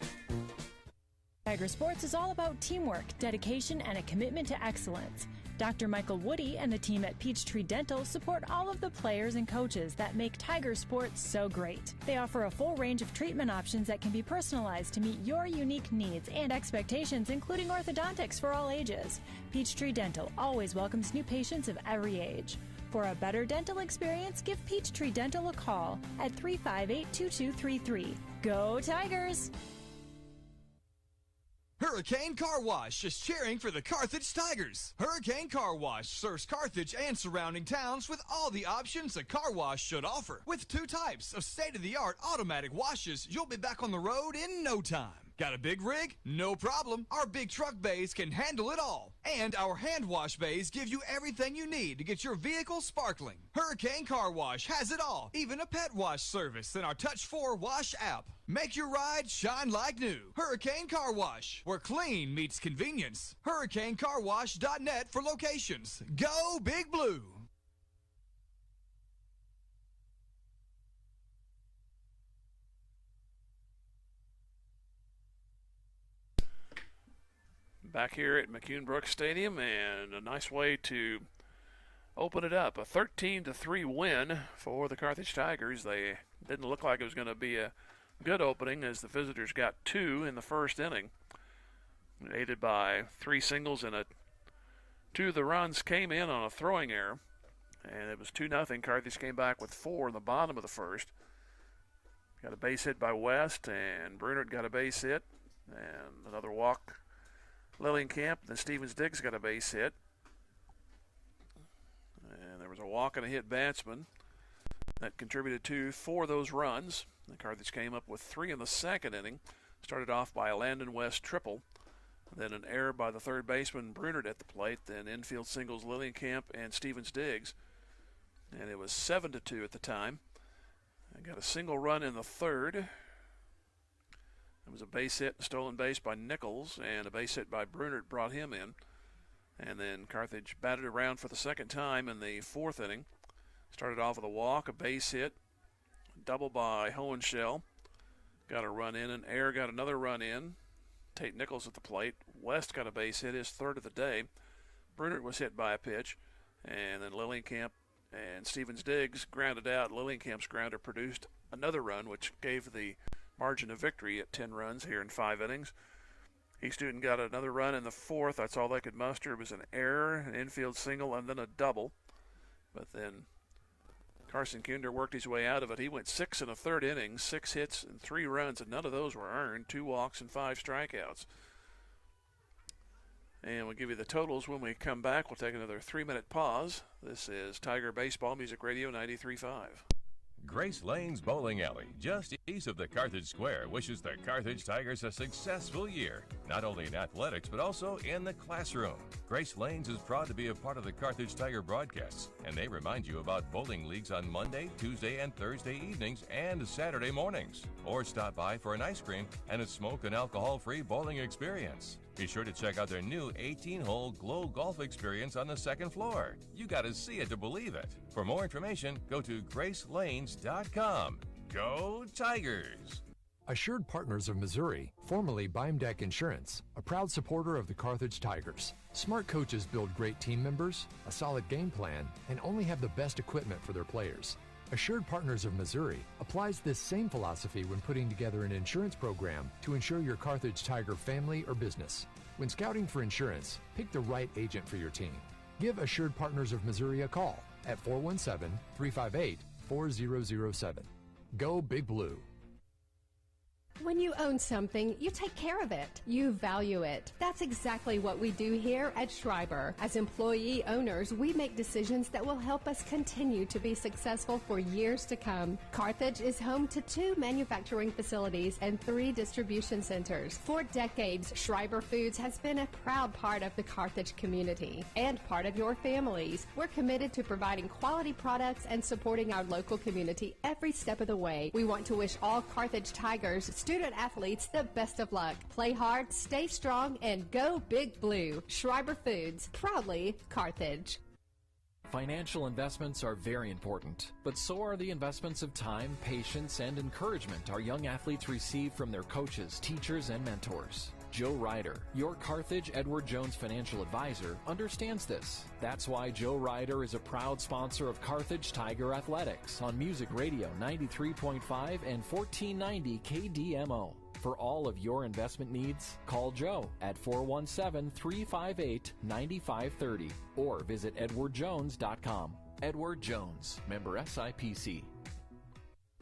Tiger Sports is all about teamwork, dedication, and a commitment to excellence. Dr. Michael Woody and the team at Peachtree Dental support all of the players and coaches that make Tiger Sports so great. They offer a full range of treatment options that can be personalized to meet your unique needs and expectations, including orthodontics for all ages. Peachtree Dental always welcomes new patients of every age. For a better dental experience, give Peachtree Dental a call at 358-2233. Go Tigers! Hurricane Car Wash is cheering for the Carthage Tigers. Hurricane Car Wash serves Carthage and surrounding towns with all the options a car wash should offer. With 2 types of state-of-the-art automatic washes, you'll be back on the road in no time. Got a big rig? No problem. Our big truck bays can handle it all. And our hand wash bays give you everything you need to get your vehicle sparkling. Hurricane Car Wash has it all, even a pet wash service in our Touch 4 Wash app. Make your ride shine like new. Hurricane Car Wash, where clean meets convenience. HurricaneCarWash.net for locations. Go Big Blue! Back here at McCune-Brooks Stadium, and a nice way to open it up. A 13-3 win for the Carthage Tigers. They didn't look like it was going to be a good opening, as the visitors got 2 in the first inning, aided by 3 singles, and 2 of the runs came in on a throwing error, and it was 2-0. Carthage came back with 4 in the bottom of the first. Got a base hit by West, and Brunert got a base hit, and another walk. Lillienkamp, then Stevens Diggs got a base hit. And there was a walk and a hit batsman that contributed to 4 of those runs. The Carthage came up with 3 in the second inning. Started off by a Landon West triple. Then an error by the third baseman, Brunert, at the plate. Then infield singles, Lillienkamp and Stevens Diggs. And it was 7-2 at the time. I got a single run in the third. It was a base hit, a stolen base by Nichols, and a base hit by Brunert brought him in. And then Carthage batted around for the second time in the fourth inning. Started off with a walk, a base hit, double by Hohenschel. Got a run in, and Ayer got another run in. Tate Nichols at the plate. West got a base hit, his third of the day. Brunert was hit by a pitch. And then Lillienkamp and Stevens Diggs grounded out. Lillienkamp's grounder produced another run, which gave the margin of victory at 10 runs here in 5 innings. East Newton got another run in the fourth. That's all they could muster. It was an error, an infield single, and then a double. But then Carson Kunder worked his way out of it. He went 6 in a third inning, 6 hits and 3 runs, and none of those were earned. 2 walks and 5 strikeouts. And we'll give you the totals when we come back. We'll take another 3-minute pause. This is Tiger Baseball Music Radio 93.5. Grace Lane's Bowling Alley, just east of the Carthage Square, wishes the Carthage Tigers a successful year, not only in athletics, but also in the classroom. Grace Lane's is proud to be a part of the Carthage Tiger broadcasts, and they remind you about bowling leagues on Monday, Tuesday, and Thursday evenings and Saturday mornings. Or stop by for an ice cream and a smoke and alcohol-free bowling experience. Be sure to check out their new 18-hole Glow Golf experience on the second floor. You got to see it to believe it. For more information, go to gracelanes.com. Go Tigers! Assured Partners of Missouri, formerly Beimdeck Insurance, a proud supporter of the Carthage Tigers. Smart coaches build great team members, a solid game plan, and only have the best equipment for their players. Assured Partners of Missouri applies this same philosophy when putting together an insurance program to insure your Carthage Tiger family or business. When scouting for insurance, pick the right agent for your team. Give Assured Partners of Missouri a call at 417-358-4007. Go Big Blue. When you own something, you take care of it. You value it. That's exactly what we do here at Schreiber. As employee owners, we make decisions that will help us continue to be successful for years to come. Carthage is home to 2 manufacturing facilities and 3 distribution centers. For decades, Schreiber Foods has been a proud part of the Carthage community and part of your families. We're committed to providing quality products and supporting our local community every step of the way. We want to wish all Carthage Tigers student athletes the best of luck. Play hard, stay strong, and go Big Blue. Schreiber Foods, proudly Carthage. Financial investments are very important, but so are the investments of time, patience, and encouragement our young athletes receive from their coaches, teachers, and mentors. Joe Ryder, your Carthage Edward Jones financial advisor, understands this. That's why Joe Ryder is a proud sponsor of Carthage Tiger Athletics on Music Radio 93.5 and 1490 KDMO. For all of your investment needs, call Joe at 417-358-9530 or visit edwardjones.com. Edward Jones, member SIPC.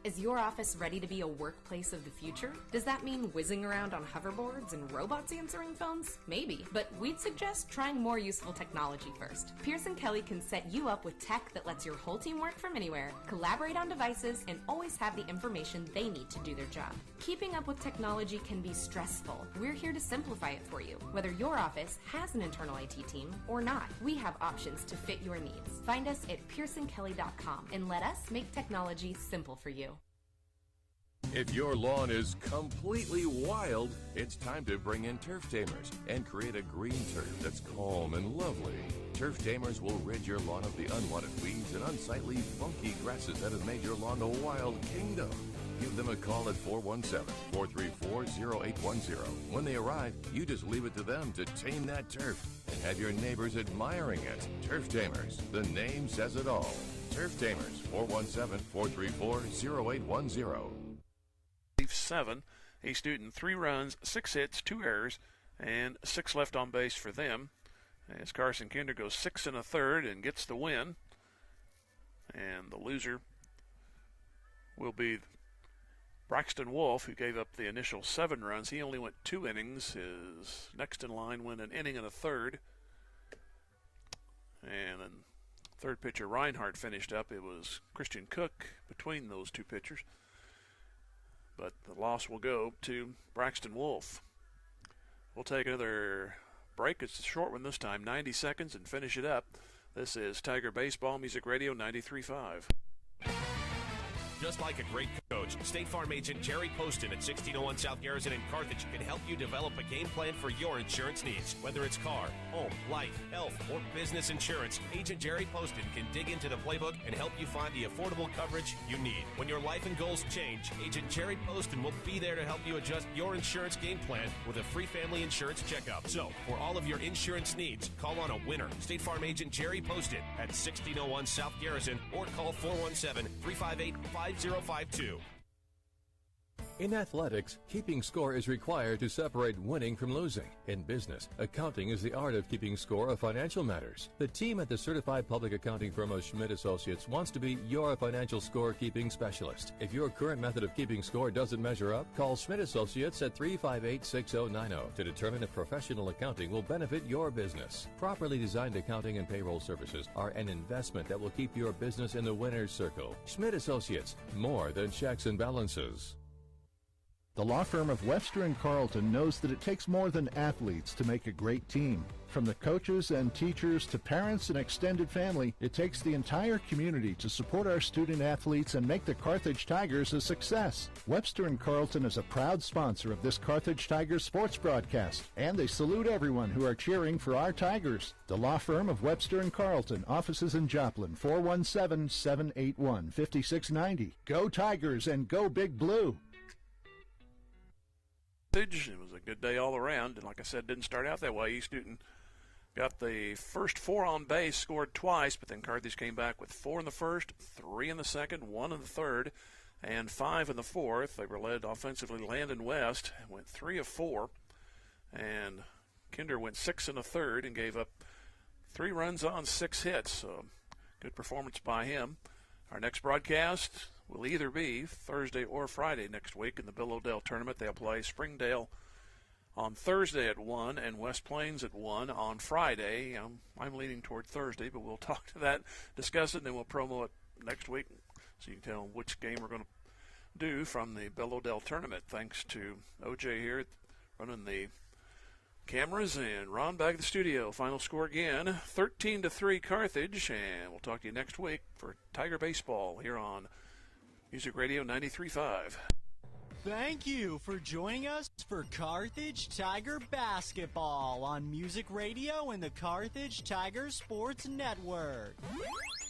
Is your office ready to be a workplace of the future? Does that mean whizzing around on hoverboards and robots answering phones? Maybe, but we'd suggest trying more useful technology first. Pearson Kelly can set you up with tech that lets your whole team work from anywhere, collaborate on devices, and always have the information they need to do their job. Keeping up with technology can be stressful. We're here to simplify it for you. Whether your office has an internal IT team or not, we have options to fit your needs. Find us at pearsonkelly.com and let us make technology simple for you. If your lawn is completely wild, it's time to bring in Turf Tamers and create a green turf that's calm and lovely. Turf Tamers will rid your lawn of the unwanted weeds and unsightly, funky grasses that have made your lawn a wild kingdom. Give them a call at 417-434-0810. When they arrive, you just leave it to them to tame that turf and have your neighbors admiring it. Turf Tamers, the name says it all. Turf Tamers, 417-434-0810. 7. East Newton 3 runs, 6 hits, 2 errors, and 6 left on base for them. As Carson Kinder goes 6 1/3 and gets the win. And the loser will be Braxton Wolf, who gave up the initial 7 runs. He only went 2 innings. His next in line went an inning and a third. And then third pitcher Reinhardt finished up. It was Christian Cook between those 2 pitchers. But the loss will go to Braxton Wolf. We'll take another break. It's a short one this time, 90 seconds, and finish it up. This is Tiger Baseball, Music Radio 93.5. Just like a great coach, State Farm agent Jerry Poston at 1601 South Garrison in Carthage can help you develop a game plan for your insurance needs. Whether it's car, home, life, health, or business insurance, Agent Jerry Poston can dig into the playbook and help you find the affordable coverage you need. When your life and goals change, Agent Jerry Poston will be there to help you adjust your insurance game plan with a free family insurance checkup. So, for all of your insurance needs, call on a winner. State Farm agent Jerry Poston at 1601 South Garrison or call 417-358-5052. In athletics, keeping score is required to separate winning from losing. In business, accounting is the art of keeping score of financial matters. The team at the certified public accounting firm of Schmidt Associates wants to be your financial score-keeping specialist. If your current method of keeping score doesn't measure up, call Schmidt Associates at 358-6090 to determine if professional accounting will benefit your business. Properly designed accounting and payroll services are an investment that will keep your business in the winner's circle. Schmidt Associates, more than checks and balances. The law firm of Webster & Carlton knows that it takes more than athletes to make a great team. From the coaches and teachers to parents and extended family, it takes the entire community to support our student athletes and make the Carthage Tigers a success. Webster & Carlton is a proud sponsor of this Carthage Tigers sports broadcast, and they salute everyone who are cheering for our Tigers. The law firm of Webster & Carlton, offices in Joplin, 417-781-5690. Go Tigers and go Big Blue! It was a good day all around, and like I said, didn't start out that way. East Newton got the first 4 on base, scored twice, but then Carthage came back with 4 in the first, 3 in the second, 1 in the third, and 5 in the fourth. They were led offensively. Landon West went 3 of 4, and Kinder went 6 in the third and gave up 3 runs on 6 hits. So good performance by him. Our next broadcast will either be Thursday or Friday next week in the Bill O'Dell tournament. They'll play Springdale on Thursday at 1 and West Plains at 1 on Friday. I'm leaning toward Thursday, but we'll talk to that, discuss it, and then we'll promo it next week so you can tell which game we're going to do from the Bill O'Dell tournament. Thanks to OJ here running the cameras and Ron back at the studio. Final score again, 13-3 Carthage, and we'll talk to you next week for Tiger Baseball here on Music Radio 93.5. Thank you for joining us for Carthage Tiger Basketball on Music Radio and the Carthage Tiger Sports Network.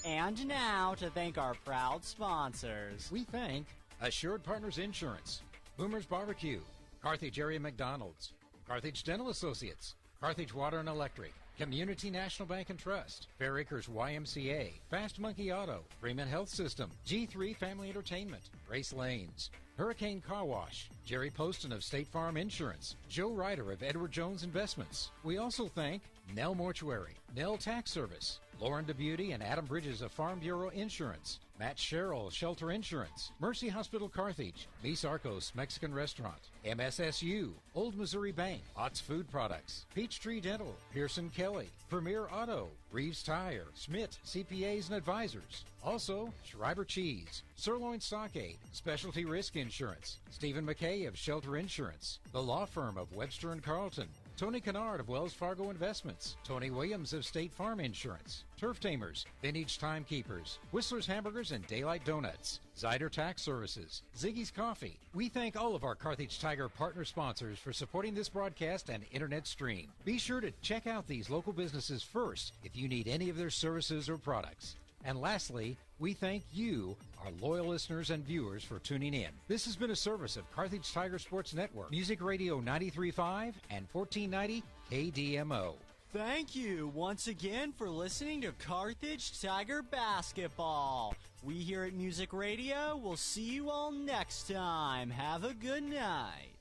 And now to thank our proud sponsors. We thank Assured Partners Insurance, Boomer's Barbecue, Carthage Area McDonald's, Carthage Dental Associates, Carthage Water and Electric, Community National Bank and Trust, Fair Acres YMCA, Fast Monkey Auto, Freeman Health System, G3 Family Entertainment, Grace Lanes, Hurricane Car Wash, Jerry Poston of State Farm Insurance, Joe Ryder of Edward Jones Investments. We also thank Nell Mortuary, Nell Tax Service, Lauren DeBeauty and Adam Bridges of Farm Bureau Insurance, Matt Sherrill, Shelter Insurance, Mercy Hospital Carthage, Mis Arcos Mexican Restaurant, MSSU, Old Missouri Bank, Ott's Food Products, Peachtree Dental, Pearson Kelly, Premier Auto, Reeves Tire, Schmidt CPAs and Advisors. Also, Schreiber Cheese, Sirloin Stockade, Specialty Risk Insurance, Stephen McKay of Shelter Insurance, the law firm of Webster and Carlton, Tony Kennard of Wells Fargo Investments, Tony Williams of State Farm Insurance, Turf Tamers, Vintage Timekeepers, Whistler's Hamburgers and Daylight Donuts, Zyder Tax Services, Ziggy's Coffee. We thank all of our Carthage Tiger partner sponsors for supporting this broadcast and internet stream. Be sure to check out these local businesses first if you need any of their services or products. And lastly, we thank you, our loyal listeners and viewers, for tuning in. This has been a service of Carthage Tiger Sports Network, Music Radio 93.5 and 1490 KDMO. Thank you once again for listening to Carthage Tiger Basketball. We here at Music Radio will see you all next time. Have a good night.